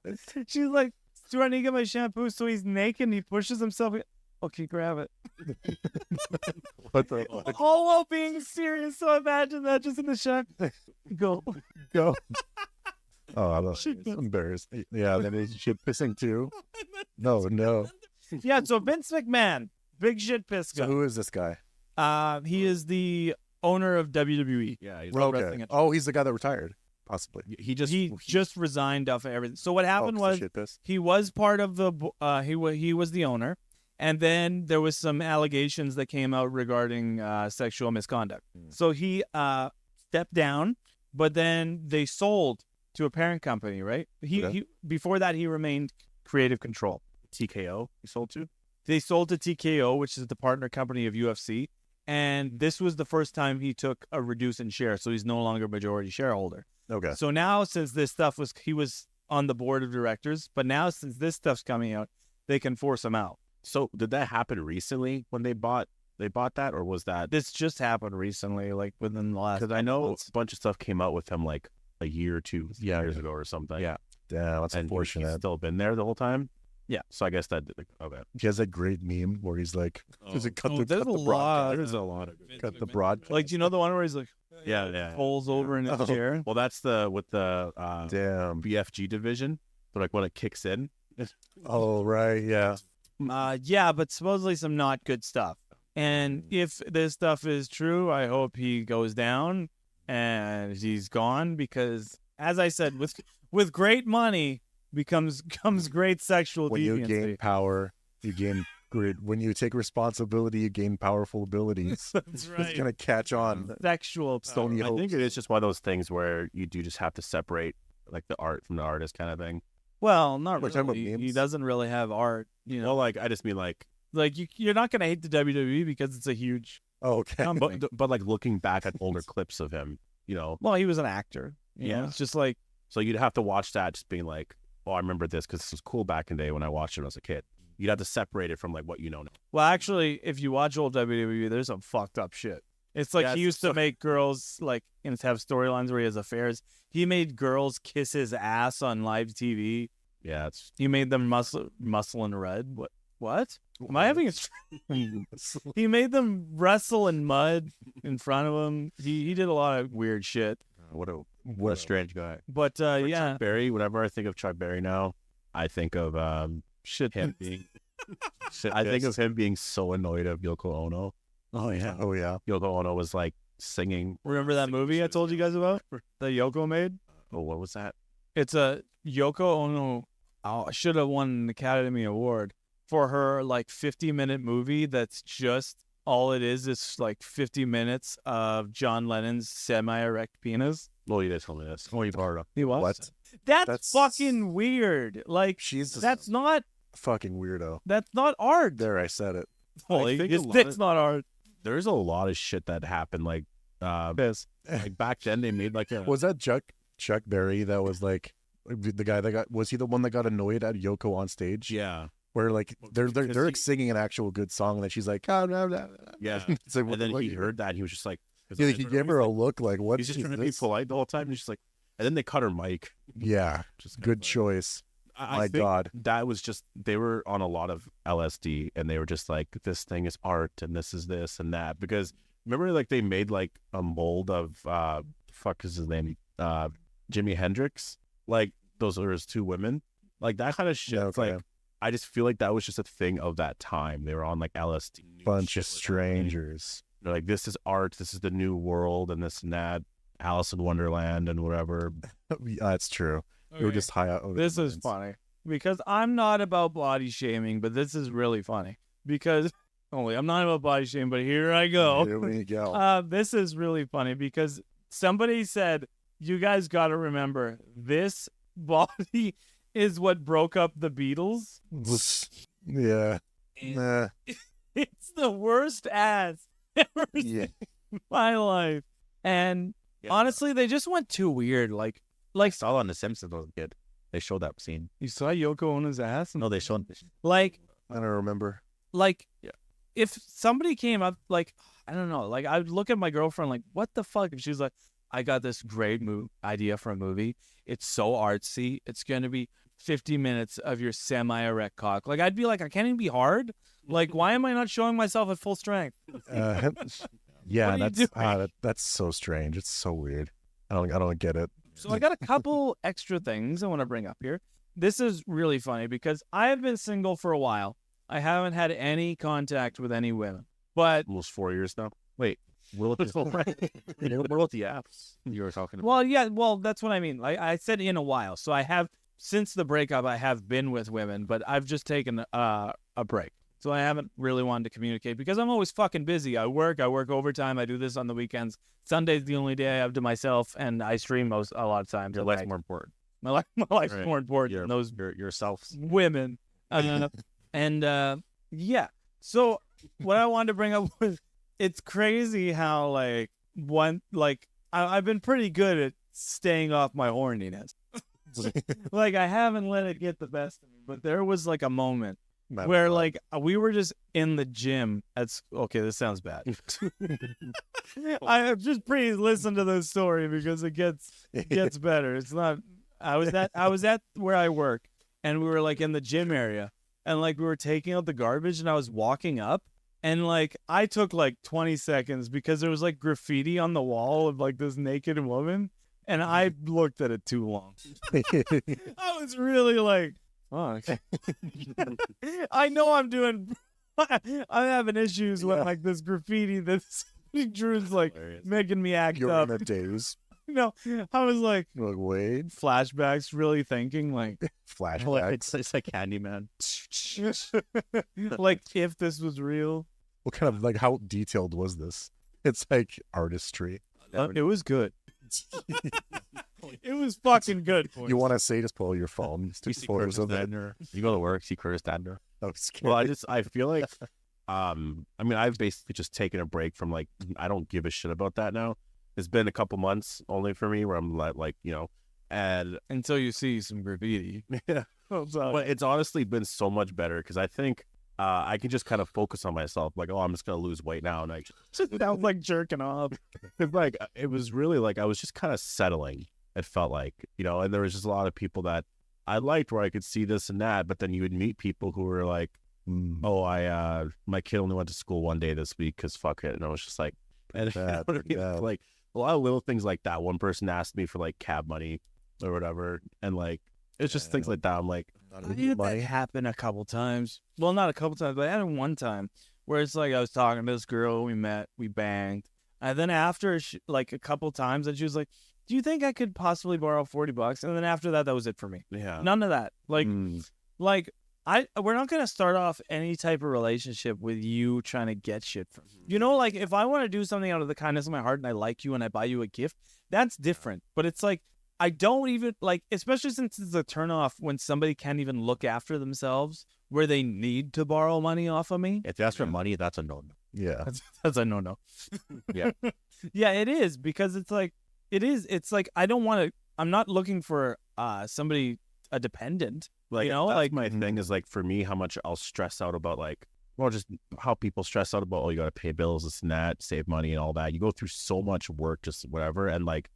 She's like, Stuart, I need to get my shampoo. So he's naked and he pushes himself. Okay, grab it. What the? All while being serious. So imagine that just in the shampoo. Go. Oh, I'm embarrassed. Yeah, then he's shit pissing too. No. Yeah, so Vince McMahon, big shit piss So guy. who is this guy? He is the owner of WWE. Yeah, he's, Pro Okay. wrestling. Oh, he's the guy that retired, possibly. he just He just resigned off of everything. So what happened Oh, 'cause was of shit piss. he was part of the he was the owner, and then there was some allegations that came out regarding sexual misconduct. So he stepped down, but then they sold to a parent company, right? He before that he remained creative control. TKO he sold to. They sold to TKO, which is the partner company of UFC, and this was the first time he took a reduce in share, so he's no longer majority shareholder. Okay. So now, since this stuff he was on the board of directors, but now since this stuff's coming out, they can force him out. So did that happen recently when they bought that, or was that? This just happened recently, like within the last. Because I know months. a bunch of stuff came out with him like a year or two years ago or something. Yeah. Damn, that's and he's unfortunate. still been there the whole time. Yeah. So I guess that okay. He has that great meme where he's like, does it cut Oh, the there's cut a the lot. broadcast? There's a lot of Cut the broadcast. Like, do you know the one where he's like yeah. falls over in his chair? Well, that's with the Damn. BFG division. So like when it kicks in. Oh right, yeah. Yeah, but supposedly some not good stuff. And if this stuff is true, I hope he goes down and he's gone because, as I said, with great money comes great sexual When you deviancy. gain power, you gain great. When you take responsibility, you gain powerful abilities. That's It's gonna catch on. Sexual power. Stony I hopes. think it is just one of those things where you do just have to separate like the art from the artist kind of thing. Well, not We're talking about really. He memes? doesn't really have art. Well, like I just mean like, You're not gonna hate the WWE because it's a huge Oh, okay. company. but like looking back at older clips of him, Well, he was an actor. You know? Yeah. It's just like, so you'd have to watch that just being like, oh, I remember this because this was cool back in the day when I watched it when I was a kid. You'd have to separate it from like what you know now. well, actually, if you watch old WWE, there's some fucked up shit. It's like Yeah, he used to make girls and have storylines where he has affairs. He made girls kiss his ass on live TV. Yeah, it's He made them muscle and red. What? Am I having a? He made them wrestle in mud in front of him. He did a lot of weird shit. what a strange guy. But For yeah, Chuck Berry. Whenever I think of Chuck Berry now, I think of him being. I think of him being so annoyed of Yoko Ono. Oh yeah. Oh yeah. Yoko Ono was like singing. remember that movie I told you guys about that Yoko made? Oh, what was that? It's a Yoko Ono. Should have won an Academy Award for her 50-minute movie. That's just all it is like 50 minutes of John Lennon's semi-erect penis. Oh, you did tell me this. Oh, you borrowed. He was. What? That's fucking weird. Like She's just that's not fucking weirdo. art. There, I said it. Well, I think his a lot dick's of- not art. There's a lot of shit that happened. Like back then they made like a. Was that Chuck Berry that was like the guy that was he the one that got annoyed at Yoko on stage? Yeah. Where like they're because like he- singing an actual good song and then she's like, oh, no, no. Yeah. It's like, And then what- he heard that and he was just like, Yeah, he gave her a look like, what he's just is trying to be this? polite the whole time. And he's just like, and then they cut her mic. Yeah, Just kind good of like- choice. I My think God. that was just they were on a lot of LSD and they were just like, this thing is art and this is this and that. Because remember, like they made like a mold of fuck is his name, Jimi Hendrix. Like those are his two women, like that kind of shit. Yeah, It's okay. like I just feel like that was just a thing of that time. They were on like LSD. New Bunch shit of was happening. strangers. They're like, this is art. This is the new world and this and that. Alice in Wonderland and whatever. That's true. We were just high out. This is funny because I'm not about body shaming, but this is really funny because I'm not about body shame, but here I go. Here we go. This is really funny because somebody said, you guys got to remember, this body is what broke up the Beatles. Yeah. Nah. It's the worst ass ever Yeah. seen in my life. And honestly, they just went too weird. Like I saw on The Simpsons as a kid. They showed that scene. you saw Yoko Ono's ass? No, they showed. Like, I don't remember. if somebody came up, like, I don't know, like, I would look at my girlfriend like, what the fuck? And she's like, I got this great idea for a movie. It's so artsy. It's going to be 50 minutes of your semi-erect cock. Like, I'd be like, I can't even be hard. Like, why am I not showing myself at full strength? Yeah, What are you that's so strange. It's so weird. I don't get it. So I got a couple extra things I want to bring up here. This is really funny because I have been single for a while. I haven't had any contact with any women. But, Almost 4 years now. What about the apps you were talking about? well, that's what I mean. Like I said in a while. So I have, since the breakup, I have been with women, but I've just taken a break. So I haven't really wanted to communicate because I'm always fucking busy. I work overtime. I do this on the weekends. Sunday's the only day I have to myself, and I stream a lot of times. Your at life's night. more important. My life's Right. more important than those Yourself. women. Yeah. So what I wanted to bring up was, it's crazy how I've been pretty good at staying off my horniness. Like I haven't let it get the best of me, but there was like a moment where like we were just in the gym. Okay, this sounds bad. I just please listen to this story because it gets better. It's not. I was at where I work, and we were like in the gym area, and like we were taking out the garbage, and I was walking up, and like I took like 20 seconds because there was like graffiti on the wall of like this naked woman, and I looked at it too long. I was really like, fuck. I know I'm having issues with like this graffiti that Drew's like making me act You're up. in a daze. No, I was like, You're like, wait, flashbacks, really thinking like, flashbacks. It's like Candyman. like if this was real. What kind of how detailed was this? It's like artistry. It was good. It was fucking good. You want to say, just pull your phone, You take see photos Curtis of it. Standner. You go to work, see Curtis Standner. That was scary. Well, I feel like, I mean, I've basically just taken a break from like, I don't give a shit about that now. It's been a couple months only for me where I'm like, and Until you see some graffiti. yeah, So, but it's honestly been so much better because I think I can just kind of focus on myself. Like, I'm just gonna lose weight now, and I sounds like jerking off. like it was really like I was just kind of settling. It felt like, and there was just a lot of people that I liked where I could see this and that, but then you would meet people who were like, my kid only went to school one day this week because fuck it, and I was just like, and like a lot of little things like that. One person asked me for like cab money or whatever, and like it's just things like that. I'm like, I had that happen a couple times. Well, not a couple times, but I had it one time where it's like I was talking to this girl, we met, we banged, and then after like a couple times, and she was like, "Do you think I could possibly borrow $40?" And then after that, that was it for me. yeah, None of that. Like we're not gonna start off any type of relationship with you trying to get shit from you. Like if I want to do something out of the kindness of my heart and I like you and I buy you a gift, that's different. But it's like I don't even like, especially since it's a turnoff when somebody can't even look after themselves, where they need to borrow money off of me. If that's for money, that's a no. Yeah. That's a no. Yeah. Yeah, it is because it's like it's like I don't want to. I'm not looking for somebody a dependent. like that's like my thing is like for me how much I'll stress out about just how people stress out about, you got to pay bills, this and that, save money and all that. You go through so much work, just whatever, and like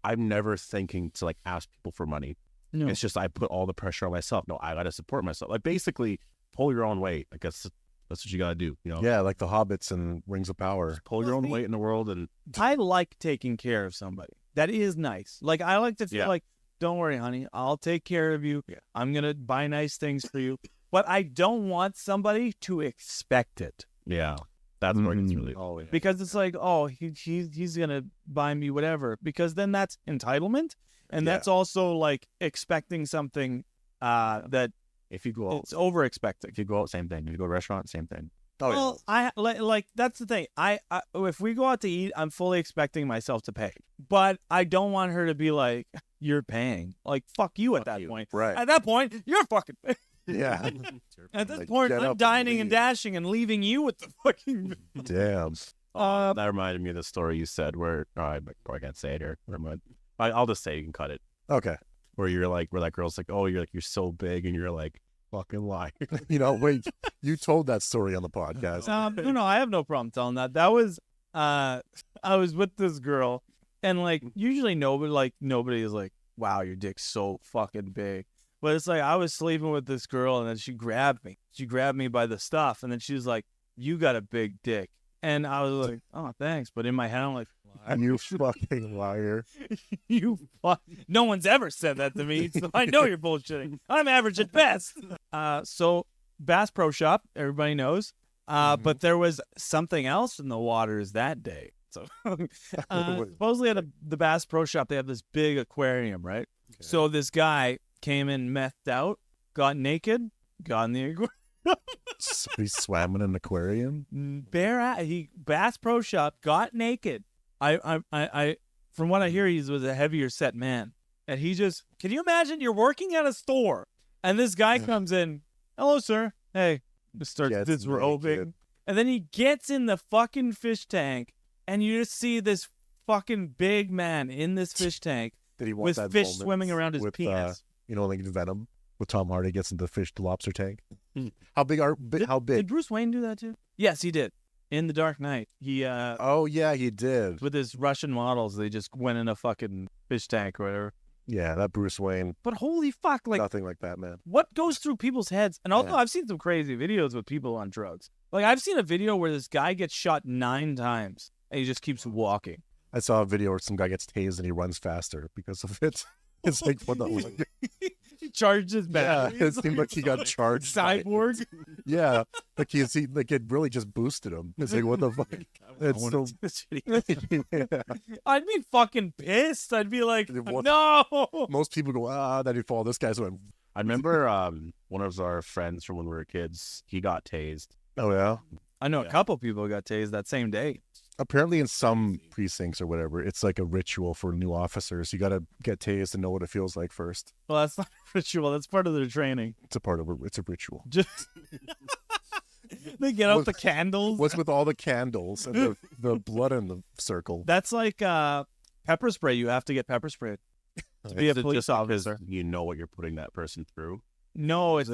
I'm never thinking to like ask people for money. No. It's just I put all the pressure on myself. No, I got to support myself. Like basically pull your own weight. I guess that's what you got to do. Yeah, like the Hobbits and Rings of Power. Just pull your own weight in the world. And I like taking care of somebody. That is nice. Like I like to feel like, don't worry, honey, I'll take care of you. Yeah. I'm gonna buy nice things for you. But I don't want somebody to expect it. yeah, that's where it gets really. Oh, yeah. Because it's like, oh, he's gonna buy me whatever. Because then that's entitlement, and that's also like expecting something that If you go out, It's over expecting. if you go out, same thing. If you go to a restaurant, same thing. Oh, yeah. Well, like that's the thing. I if we go out to eat, I'm fully expecting myself to pay, but I don't want her to be like, "You're paying." Like, fuck you at that point. Right. At that point, you're fucking. Yeah. At this Like, point, get up I'm and dining and leave. dashing and leaving you with the fucking. Damn. That reminded me of the story you said where I probably can't say it here. Never mind. I'll just say you can cut it. Okay. Where you're like, where that girl's like, oh, you're so big, and you're like, fucking lie. Wait, you told that story on the podcast. No, I have no problem telling that. That was, I was with this girl, and like usually nobody is like, "Wow, your dick's so fucking big." But it's like I was sleeping with this girl, and then she grabbed me. She grabbed me by the stuff, and then she was like, "You got a big dick." And I was like, "Oh, thanks." But in my head, I'm like, You fucking liar. "You fuck." No one's ever said that to me, so I know you're bullshitting. I'm average at best. So Bass Pro Shop, everybody knows. But there was something else in the waters that day. So supposedly at the Bass Pro Shop, they have this big aquarium, right? So this guy came in methed out, got naked, got in the aquarium. He swam in an aquarium. Bass Pro Shop got naked. I from what I hear, he was a heavier set man, and he just. Can you imagine? You're working at a store, and this guy comes in. Hello, sir. Hey, just starts Gets disrobing, naked. and then he gets in the fucking fish tank, and you just see this fucking big man in this fish tank Did he want with that fish moment swimming around his with, penis. like Venom, with Tom Hardy gets into the lobster tank? How big are how Did big? Bruce Wayne do that too? Yes, he did. In The Dark Knight, he Oh yeah, he did. with his Russian models, they just went in a fucking fish tank or whatever. Yeah, that Bruce Wayne. But holy fuck, like Nothing like that, man. what goes through people's heads? And also, Yeah. I've seen some crazy videos with people on drugs. Like I've seen a video where this guy gets shot 9 times and he just keeps walking. I saw a video where some guy gets tased and he runs faster because of it. It's like what the He charged his yeah, battery. it seemed like he got charged. by it. Cyborg. Yeah, like it really just boosted him. It's like what the fuck? It's so. Yeah. I'd be fucking pissed. I'd be like, What- no. Most people go, then he'd fall. This guy's went, I remember one of our friends from when we were kids. He got tased. oh yeah. I know a couple people got tased that same day. Apparently, in some precincts or whatever, it's like a ritual for new officers. You got to get tased and know what it feels like first. Well, that's not a ritual. That's part of their training. It's a part of it's a ritual. Just they get out What- the candles. What's with all the candles and the blood in the circle? That's like pepper spray. You have to get pepper sprayed to be a Is it police just because officer. you know what you're putting that person through. No, it's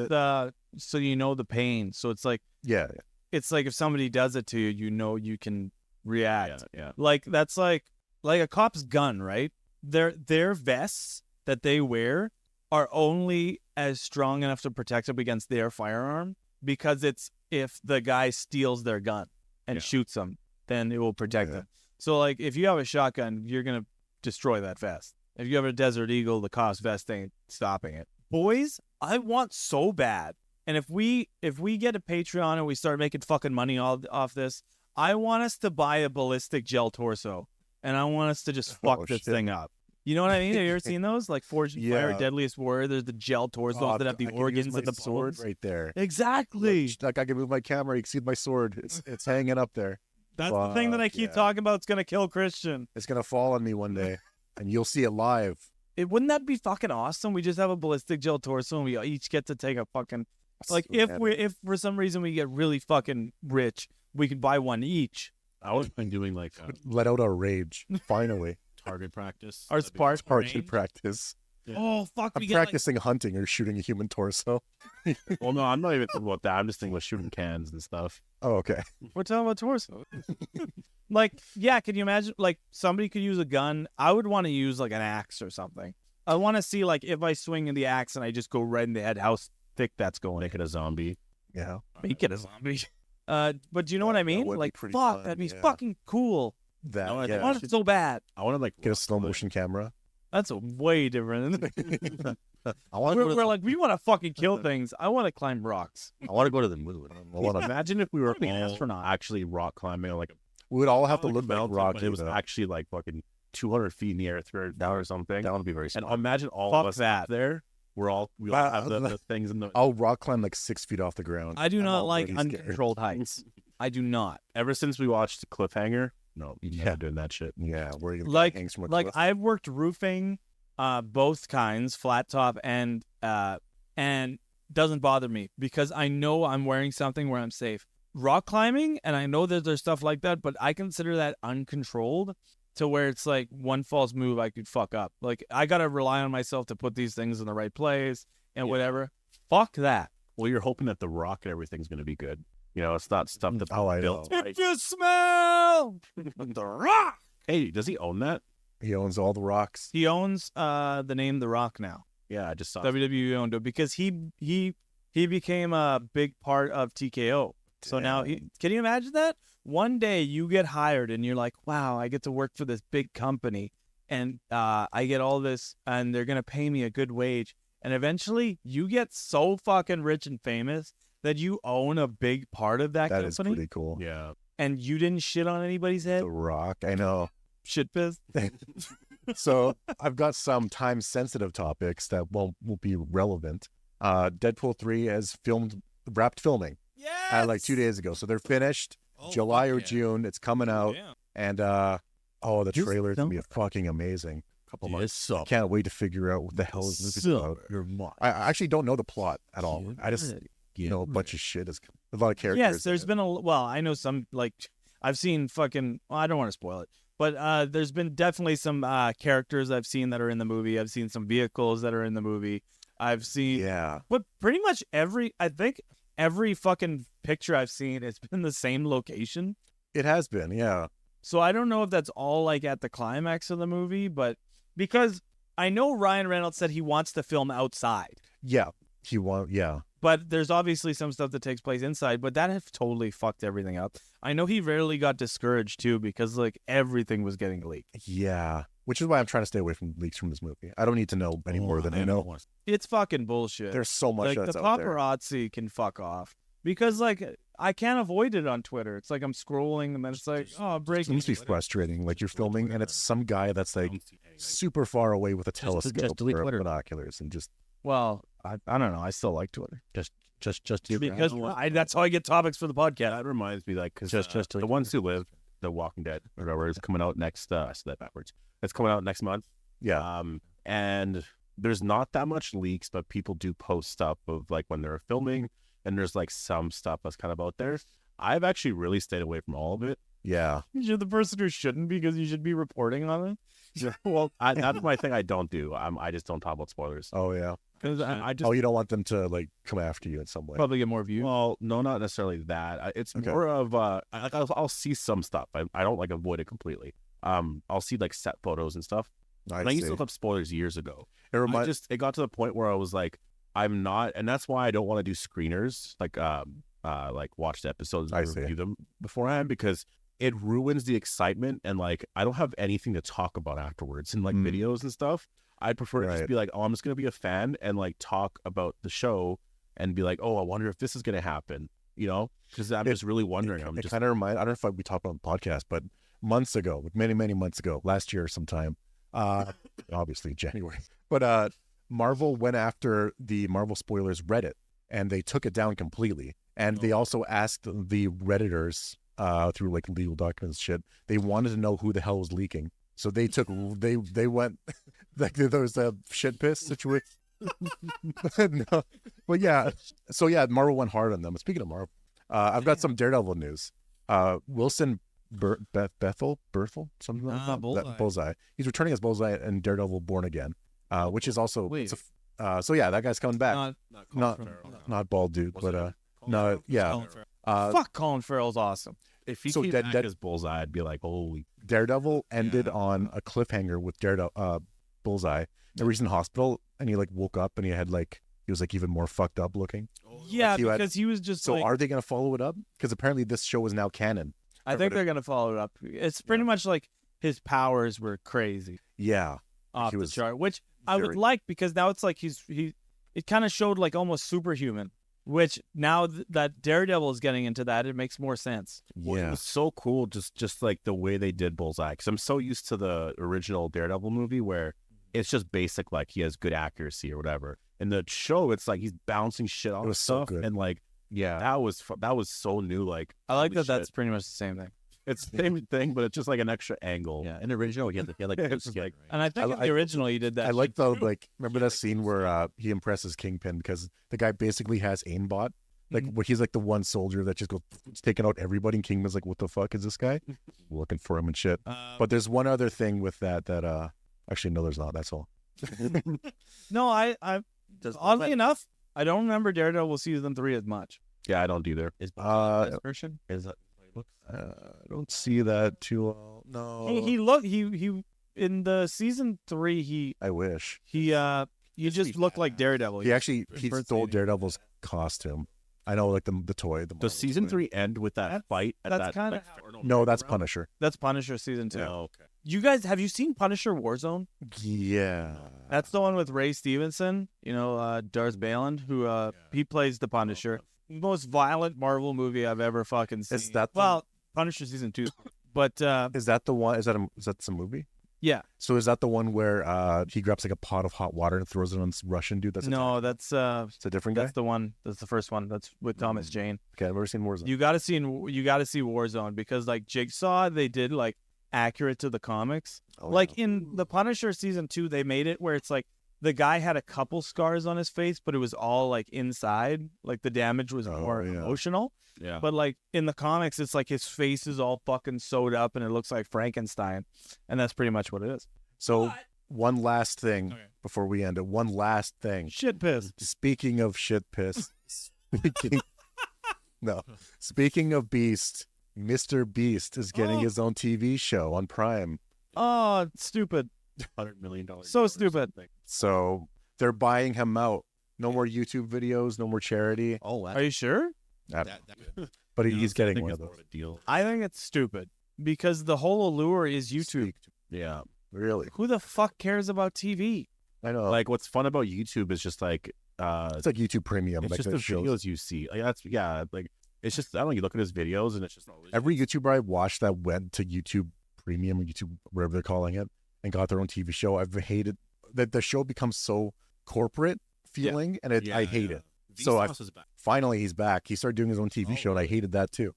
so you know the pain. So it's like Yeah, if somebody does it to you, you know you can react. Yeah. Like that's like a cop's gun, right? Their vests that they wear are only as strong enough to protect them against their firearm because it's if the guy steals their gun and Yeah. shoots them, then it will protect Yeah. them. So like if you have a shotgun, you're gonna destroy that vest. If you have a Desert Eagle, the cop's vest ain't stopping it. Boys, I want so bad. And if we get a Patreon and we start making fucking money off this, I want us to buy a ballistic gel torso, and I want us to just fuck Oh, this shit. thing up. You know what I mean? Have you ever seen those? Like Forged in Fire, Yeah. Deadliest Warrior. There's the gel torsos Oh, that have I the can use organs my and the sword bones. right there. Exactly. Like I can move my camera. You can see my sword. It's hanging up there. That's the thing that I Fuck, keep yeah. talking about. It's gonna kill Christian. It's gonna fall on me one day, and you'll see it live. Wouldn't that be fucking awesome? We just have a ballistic gel torso, and we each get to take a fucking like if for some reason we get really fucking rich, we could buy one each. I was been doing like let out our rage finally. target practice. Our That'd be spark Target range. practice. Yeah. Oh fuck, I'm we get like, practicing hunting or shooting a human torso. Well, no, I'm not even thinking about that. I'm just thinking about shooting cans and stuff. Oh, okay. we're talking about torso. Like, yeah, can you imagine? Like, somebody could use a gun. I would want to use like an axe or something. I want to see like if I swing in the axe and I just go right in the head, how thick that's going. Make it a zombie. Yeah. Make it a zombie. But do you know what I mean? would be Like, pretty fuck, fun, that'd be yeah. fucking cool. That. No, I I yeah. want it so bad. I want to like Get a slow motion camera. That's a way different. I want to we're like, we want to fucking kill things. I want to climb rocks. I want to go to the moon. I want to. Imagine if we were wanna be an all astronaut. actually rock climbing, like We would all have to like look like mountain, Rocky. but it was though. actually like fucking 200 feet in the air, 300 down or something. That would be very And small. imagine all Fuck of us that. up there we all have the things in the. I'll rock climb like 6 feet off the ground. I do I'm not like already scared. uncontrolled heights. I do not. Ever since we watched Cliffhanger, no, Yeah. never doing that shit. Yeah, where you Like hangs from a like cliff. I've worked roofing, both kinds, flat top and doesn't bother me because I know I'm wearing something where I'm safe. Rock climbing, and I know that there's stuff like that, but I consider that uncontrolled to where it's like one false move I could fuck up. Like I gotta rely on myself to put these things in the right place and whatever. Fuck that. Well, you're hoping that the rock and everything's going to be good. You know, it's not stuff that's Oh, I built. know. Right. If you smell the rock, Hey, does he own that? He owns all the rocks. he owns the name The Rock now. Yeah, I just saw. WWE owned it because he became a big part of TKO. So now, can you imagine that? One day you get hired and you're like, wow, I get to work for this big company and I get all this and they're going to pay me a good wage. And eventually you get so fucking rich and famous that you own a big part of that That is company pretty cool. Yeah. and you didn't shit on anybody's head. The Rock, I know. Shit pissed. So I've got some time-sensitive topics that won't be relevant. Deadpool 3 has wrapped filming like 2 days ago. So they're finished. July or June. It's coming out. Yeah. And the Just trailer's going to be don't- fucking amazing. Couple months. Can't wait to figure out what the hell is this about. I actually don't know the plot at all. I just know a bunch of shit. Is a lot of characters. Yes, there's been I know some, like, I've seen fucking, well, I don't want to spoil it, but there's been definitely some characters I've seen that are in the movie. I've seen some vehicles that are in the movie. I've seen, Yeah. but pretty much I think every fucking picture I've seen, it's been the same location. It has been, yeah. So I don't know if that's all like at the climax of the movie, but because I know Ryan Reynolds said he wants to film outside. Yeah. Yeah. But there's obviously some stuff that takes place inside, but that have totally fucked everything up. I know he rarely got discouraged too because like everything was getting leaked. Yeah. Which is why I'm trying to stay away from leaks from this movie. I don't need to know any more than I know. It's fucking bullshit. There's so much like that's the out there. paparazzi can fuck off because like I can't avoid it on Twitter. It's like I'm scrolling and then it's like, oh, It breaking. must be frustrating. Like you're filming and it's some guy that's like super far away with a telescope delete or Twitter. binoculars and just Well, I don't know. I still like Twitter Just because that's how I get topics for the podcast. That reminds me, like, because Just the ones who live, The Walking Dead, or whatever, is coming out next. I said that backwards. It's coming out next month. yeah. And there's not that much leaks, but people do post stuff of like when they're filming, and there's like some stuff that's kind of out there. I've actually really stayed away from all of it. Yeah. You're the person who shouldn't because you should be reporting on it. Well, that's my thing. I don't do. I just don't talk about spoilers. Oh yeah. Because I just Oh, you don't want them to like come after you in some way. probably get more views. Well, no, not necessarily that. It's Okay. more of I'll see some stuff. I don't like avoid it completely. I'll see like set photos and stuff. I And I used see. to look up spoilers years ago. It reminds It got to the point where I was like, I'm not, and that's why I don't want to do screeners, like watch the episodes I and see. review them beforehand because it ruins the excitement and like I don't have anything to talk about afterwards in like Mm. videos and stuff. I'd prefer to Right. just be like, oh, I'm just gonna be a fan and like talk about the show and be like, oh, I wonder if this is gonna happen, you know? Because I'm just really wondering. I'm it just kind of reminds. I don't know if we talked about the podcast, but months ago, many months ago, last year sometime, obviously January, but Marvel went after the Marvel spoilers Reddit and they took it down completely. And they also asked the Redditors through like legal documents, shit. They wanted to know who the hell was leaking, so they took they went like there was a shit piss situation. No, but yeah, so yeah, Marvel went hard on them. Speaking of Marvel, I've got some Daredevil news. Wilson Berthel, something like that. Bullseye. Bullseye. He's returning as Bullseye in Daredevil Born Again, which is also so yeah, that guy's coming back. Not bald dude, but no, yeah. Fuck, Colin Farrell's awesome. if he so came Dead- back Dead- as Bullseye, I'd be like, holy. Daredevil ended on a cliffhanger with Bullseye. He was in hospital and he like woke up and he was like even more fucked up looking. Yeah, Like, you had- because he was just So like, are they gonna follow it up? Because apparently this show is now canon. I think they're gonna follow it up. It's pretty much like his powers were crazy Yeah. off He the was chart, which I would very- like because now it's like it kind of showed like almost superhuman. Which now that Daredevil is getting into that, it makes more sense. Well, it Yeah. was so cool, just like the way they did Bullseye. Because I'm so used to the original Daredevil movie where it's just basic, like he has good accuracy or whatever. In the show, it's like he's bouncing shit off was so stuff, good. and like Yeah. that was so new. Like I like holy that. That's shit. pretty much the same thing. It's the same thing, but it's just like an extra angle. Yeah, in the original, he had like It's skin, like- right? And I think in the original he did that. I like shit the too. like. Remember that scene where he impresses Kingpin because the guy basically has aimbot. Like where he's like the one soldier that just goes taking out everybody, and Kingpin's like, "What the fuck is this guy?" Looking for him and shit. But there's one other thing with that actually no, there's not. That's all. No, I Does oddly enough, I don't remember Daredevil season 3 as much. Yeah, I don't either. Is Uh, this version? Is that I don't see that too. No, He in the season 3 he I wish just looked like Daredevil. he actually he stole impersonating Daredevil's costume. I know, like the toy. The Does Marvel season toy. 3 end with that That's- fight? At that's that, kinda like, how- No, that's Punisher. That's Punisher season 2. Oh, okay. You guys, have you seen Punisher Warzone? Yeah, That's the one with Ray Stevenson, Darth Balin, who he plays the Punisher. Most violent Marvel movie I've ever fucking seen. Is that the- well, Punisher season 2, but is that the one? Is that some movie? yeah, So is that the one where he grabs like a pot of hot water and throws it on this Russian dude? That's no, that's it's a different guy. the one. That's the first one. That's with Thomas Jane. Okay, I've never seen Warzone. You got to see Warzone because like Jigsaw, they did like accurate to the comics. Oh, Like yeah. in the Punisher season 2, they made it where it's like the guy had a couple scars on his face, but it was all like inside. Like the damage was Oh, more yeah. emotional. Yeah. But like in the comics, it's like his face is all fucking sewed up and it looks like Frankenstein, and that's pretty much what it is. So one last thing Okay. before we end it. One last thing. Shit piss. Speaking of shit piss. speaking, no. Speaking of Beast, Mr. Beast is getting Oh. his own TV show on Prime. Oh, stupid. $100 million. So stupid. So they're buying him out. No more YouTube videos, no more charity. Oh, Are you sure? I don't know. But he's getting one of More those. of a deal. I think it's stupid because the whole allure is YouTube. Yeah. Really? Who the fuck cares about TV? I know. Like what's fun about YouTube is just like it's like YouTube Premium. it's like just the the shows. videos you see. Like that's like it's just I don't know. You look at his videos and it's just Every YouTuber I watched that went to YouTube Premium or YouTube, whatever they're calling it, and got their own TV show, I've hated that the show becomes so corporate feeling, and I hate it. So finally he's back. He started doing his own TV show, and I hated that too.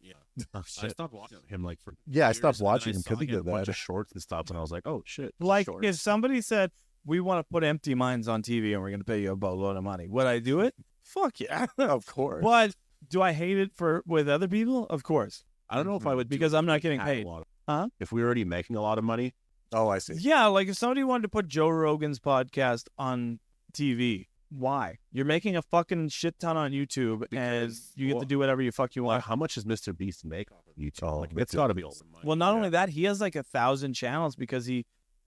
I stopped watching him like for Yeah, I years, stopped and then watching I him because saw he he had did a bunch that. of shorts and stuff, and I was like, oh shit. Like shorts. if somebody said we want to put Empty Minds on TV and we're going to pay you a boatload of money, would I do it? Fuck yeah. Of course. But do I hate it with other people? Of course. I don't know if I would do Because it I'm if not we getting had paid. a lot of- Huh? If we were already making a lot of money, Oh, I see. Yeah, like if somebody wanted to put Joe Rogan's podcast on TV, why? You're making a fucking shit ton on YouTube and Because- you get to well, do whatever you fuck you want. how much does Mr. Beast make off of YouTube? Oh, like it's got to be old. Well, not only that, he has like 1,000 channels because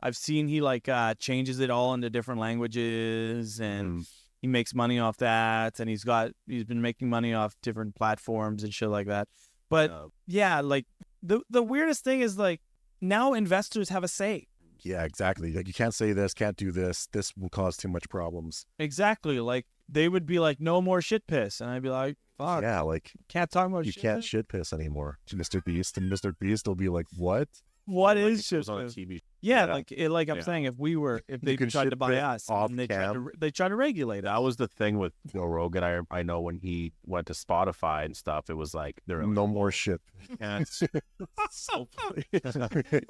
I've seen he like changes it all into different languages and he makes money off that, and he's been making money off different platforms and shit like that. But yeah, like the weirdest thing is like now investors have a say. Yeah, exactly. Like you can't say this, can't do this. This will cause too much problems. Exactly. Like they would be like, no more shit piss, and I'd be like, fuck, Yeah, like can't talk about you shit can't piss? shit piss anymore to Mr. Beast, and Mr. Beast will be like, "What? What Like, is it shit was on a piss? TV. Yeah, Yeah. like I'm Yeah. saying, if they can tried to shit buy piss us, off and they cam. tried to regulate it. That was the thing with Joe Rogan. I know when he went to Spotify and stuff, it was like there were No more shit." and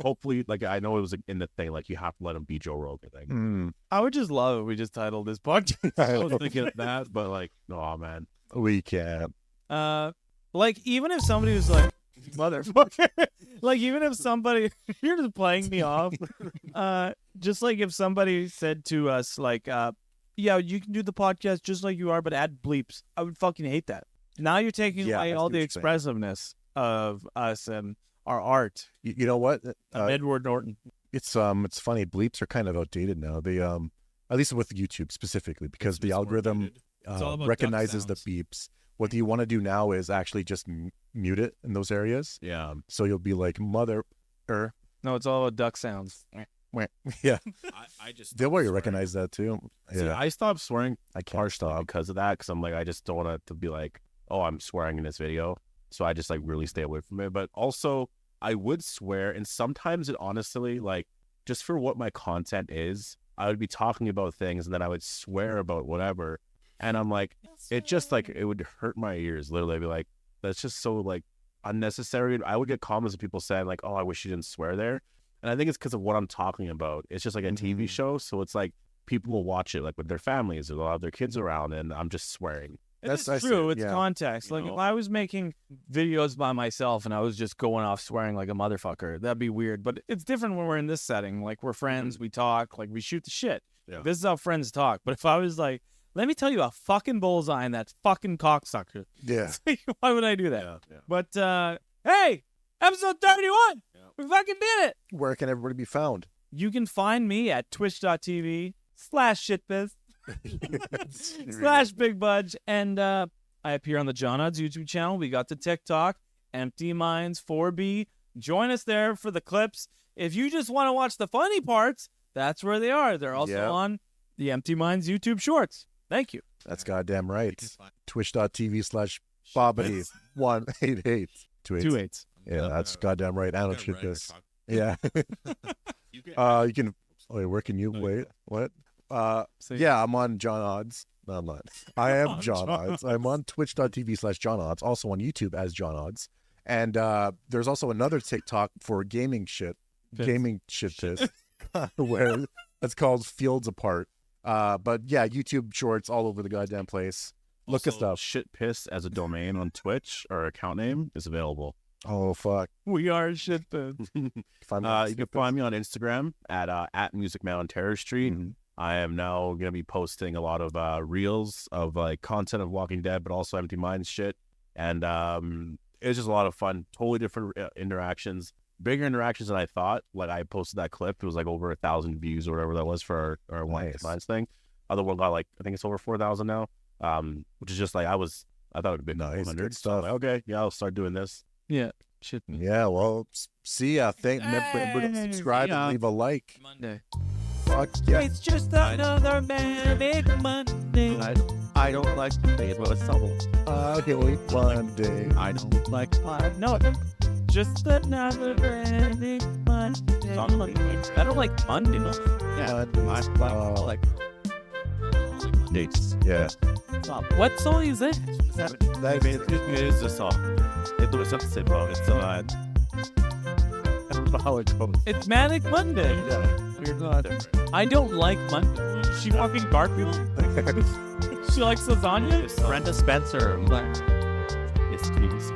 hopefully, like I know it was like, in the thing, like you have to let him be Joe Rogan thing. Mm. I would just love if we just titled this podcast. I was thinking of that, but like, oh man, We can't. Like even if somebody was like, motherfucker, like even if somebody, you're just playing me off. Just like if somebody said to us like, yeah, you can do the podcast just like you are, but add bleeps, I would fucking hate that. Now you're taking Yeah, away I all see the what you're saying. expressiveness of us and our art. You know what? I'm Edward Norton. It's funny. Bleeps are kind of outdated now. They at least with YouTube specifically, because the algorithm It's all about duck recognizes the sounds. beeps. What you want to do now is actually just mute it in those areas. yeah. So you'll be like mother, No, it's all about duck sounds. yeah. I just They'll already recognize that too. See, Yeah, I stopped swearing I can't partially stop. because of that, because I'm like, I just don't want it to be like, oh, I'm swearing in this video, so I just like really stay away from it. But also, I would swear, and sometimes it honestly, like, just for what my content is, I would be talking about things and then I would swear about whatever. And I'm like, it just like, it would hurt my ears. Literally, I'd be like, that's just so like unnecessary. I would get comments of people saying like, oh, I wish you didn't swear there. And I think it's because of what I'm talking about. It's just like a TV show. So it's like people will watch it like with their families or they'll have their kids around and I'm just swearing. That's I see true. it, It's yeah. context. You Like know? if I was making videos by myself and I was just going off swearing like a motherfucker, that'd be weird. But it's different when we're in this setting. Like we're friends, we talk, like we shoot the shit. Yeah. This is how friends talk. But if I was like, let me tell you a fucking bullseye and that fucking cocksucker. Yeah. Why would I do that? Yeah. But hey, episode 31. Yeah. We fucking did it. Where can everybody be found? You can find me at twitch.tv/shitbiz /Big Budge. And I appear on the John Odds YouTube channel. We got the TikTok, Empty Minds 4B. Join us there for the clips. If you just want to watch the funny parts, that's where they are. They're also Yep. on the Empty Minds YouTube shorts. Thank you. That's goddamn right. Twitch.tv/Bobbity188. 2 8s. Yeah, that's goddamn right. I don't shit this. Yeah. You can, You can. Oh, wait, where can you wait? What? Yeah, I'm on John Odds. No, I'm not. I am John Odds. I'm on Twitch.tv/John Odds. Also on YouTube as John Odds. And there's also another TikTok for gaming shit. Piss. Gaming shit piss. Where it's called Fields Apart. But yeah, YouTube shorts all over the goddamn place. Look us Also, up. Shit Piss as a domain on Twitch or account name is available. Oh fuck. We are shitbiz. Find me You can find me on Instagram at Music Man on Terror Street. I am now going to be posting a lot of reels of like content of Walking Dead, but also Empty Minds shit. And it's just a lot of fun. Totally different interactions, bigger interactions than I thought. Like I posted that clip, it was like over 1,000 views or whatever that was for our Walking Nice. Minds thing. Other one got like, I think it's over 4,000 now. Which is just like I thought it would be Nice, 100. good So I'm stuff. like, okay, yeah, I'll start doing this. Yeah. Shitbiz. Yeah, well, see ya. Remember to subscribe Yeah. and leave a like. Monday. Fuck yeah. It's just another manic Monday. I don't like to say it, but it's double. I hate Monday. I don't like No, just another manic Monday. I don't like Monday. yeah. Mondays. I like Mondays. Yeah. What song is it? It is a song. It was a simple. It's I don't know how it goes. It's Manic Monday. Yeah. We're not. I don't like Monday. Is she fucking Garfield? She likes lasagna? Brenda Spencer. Yes, please.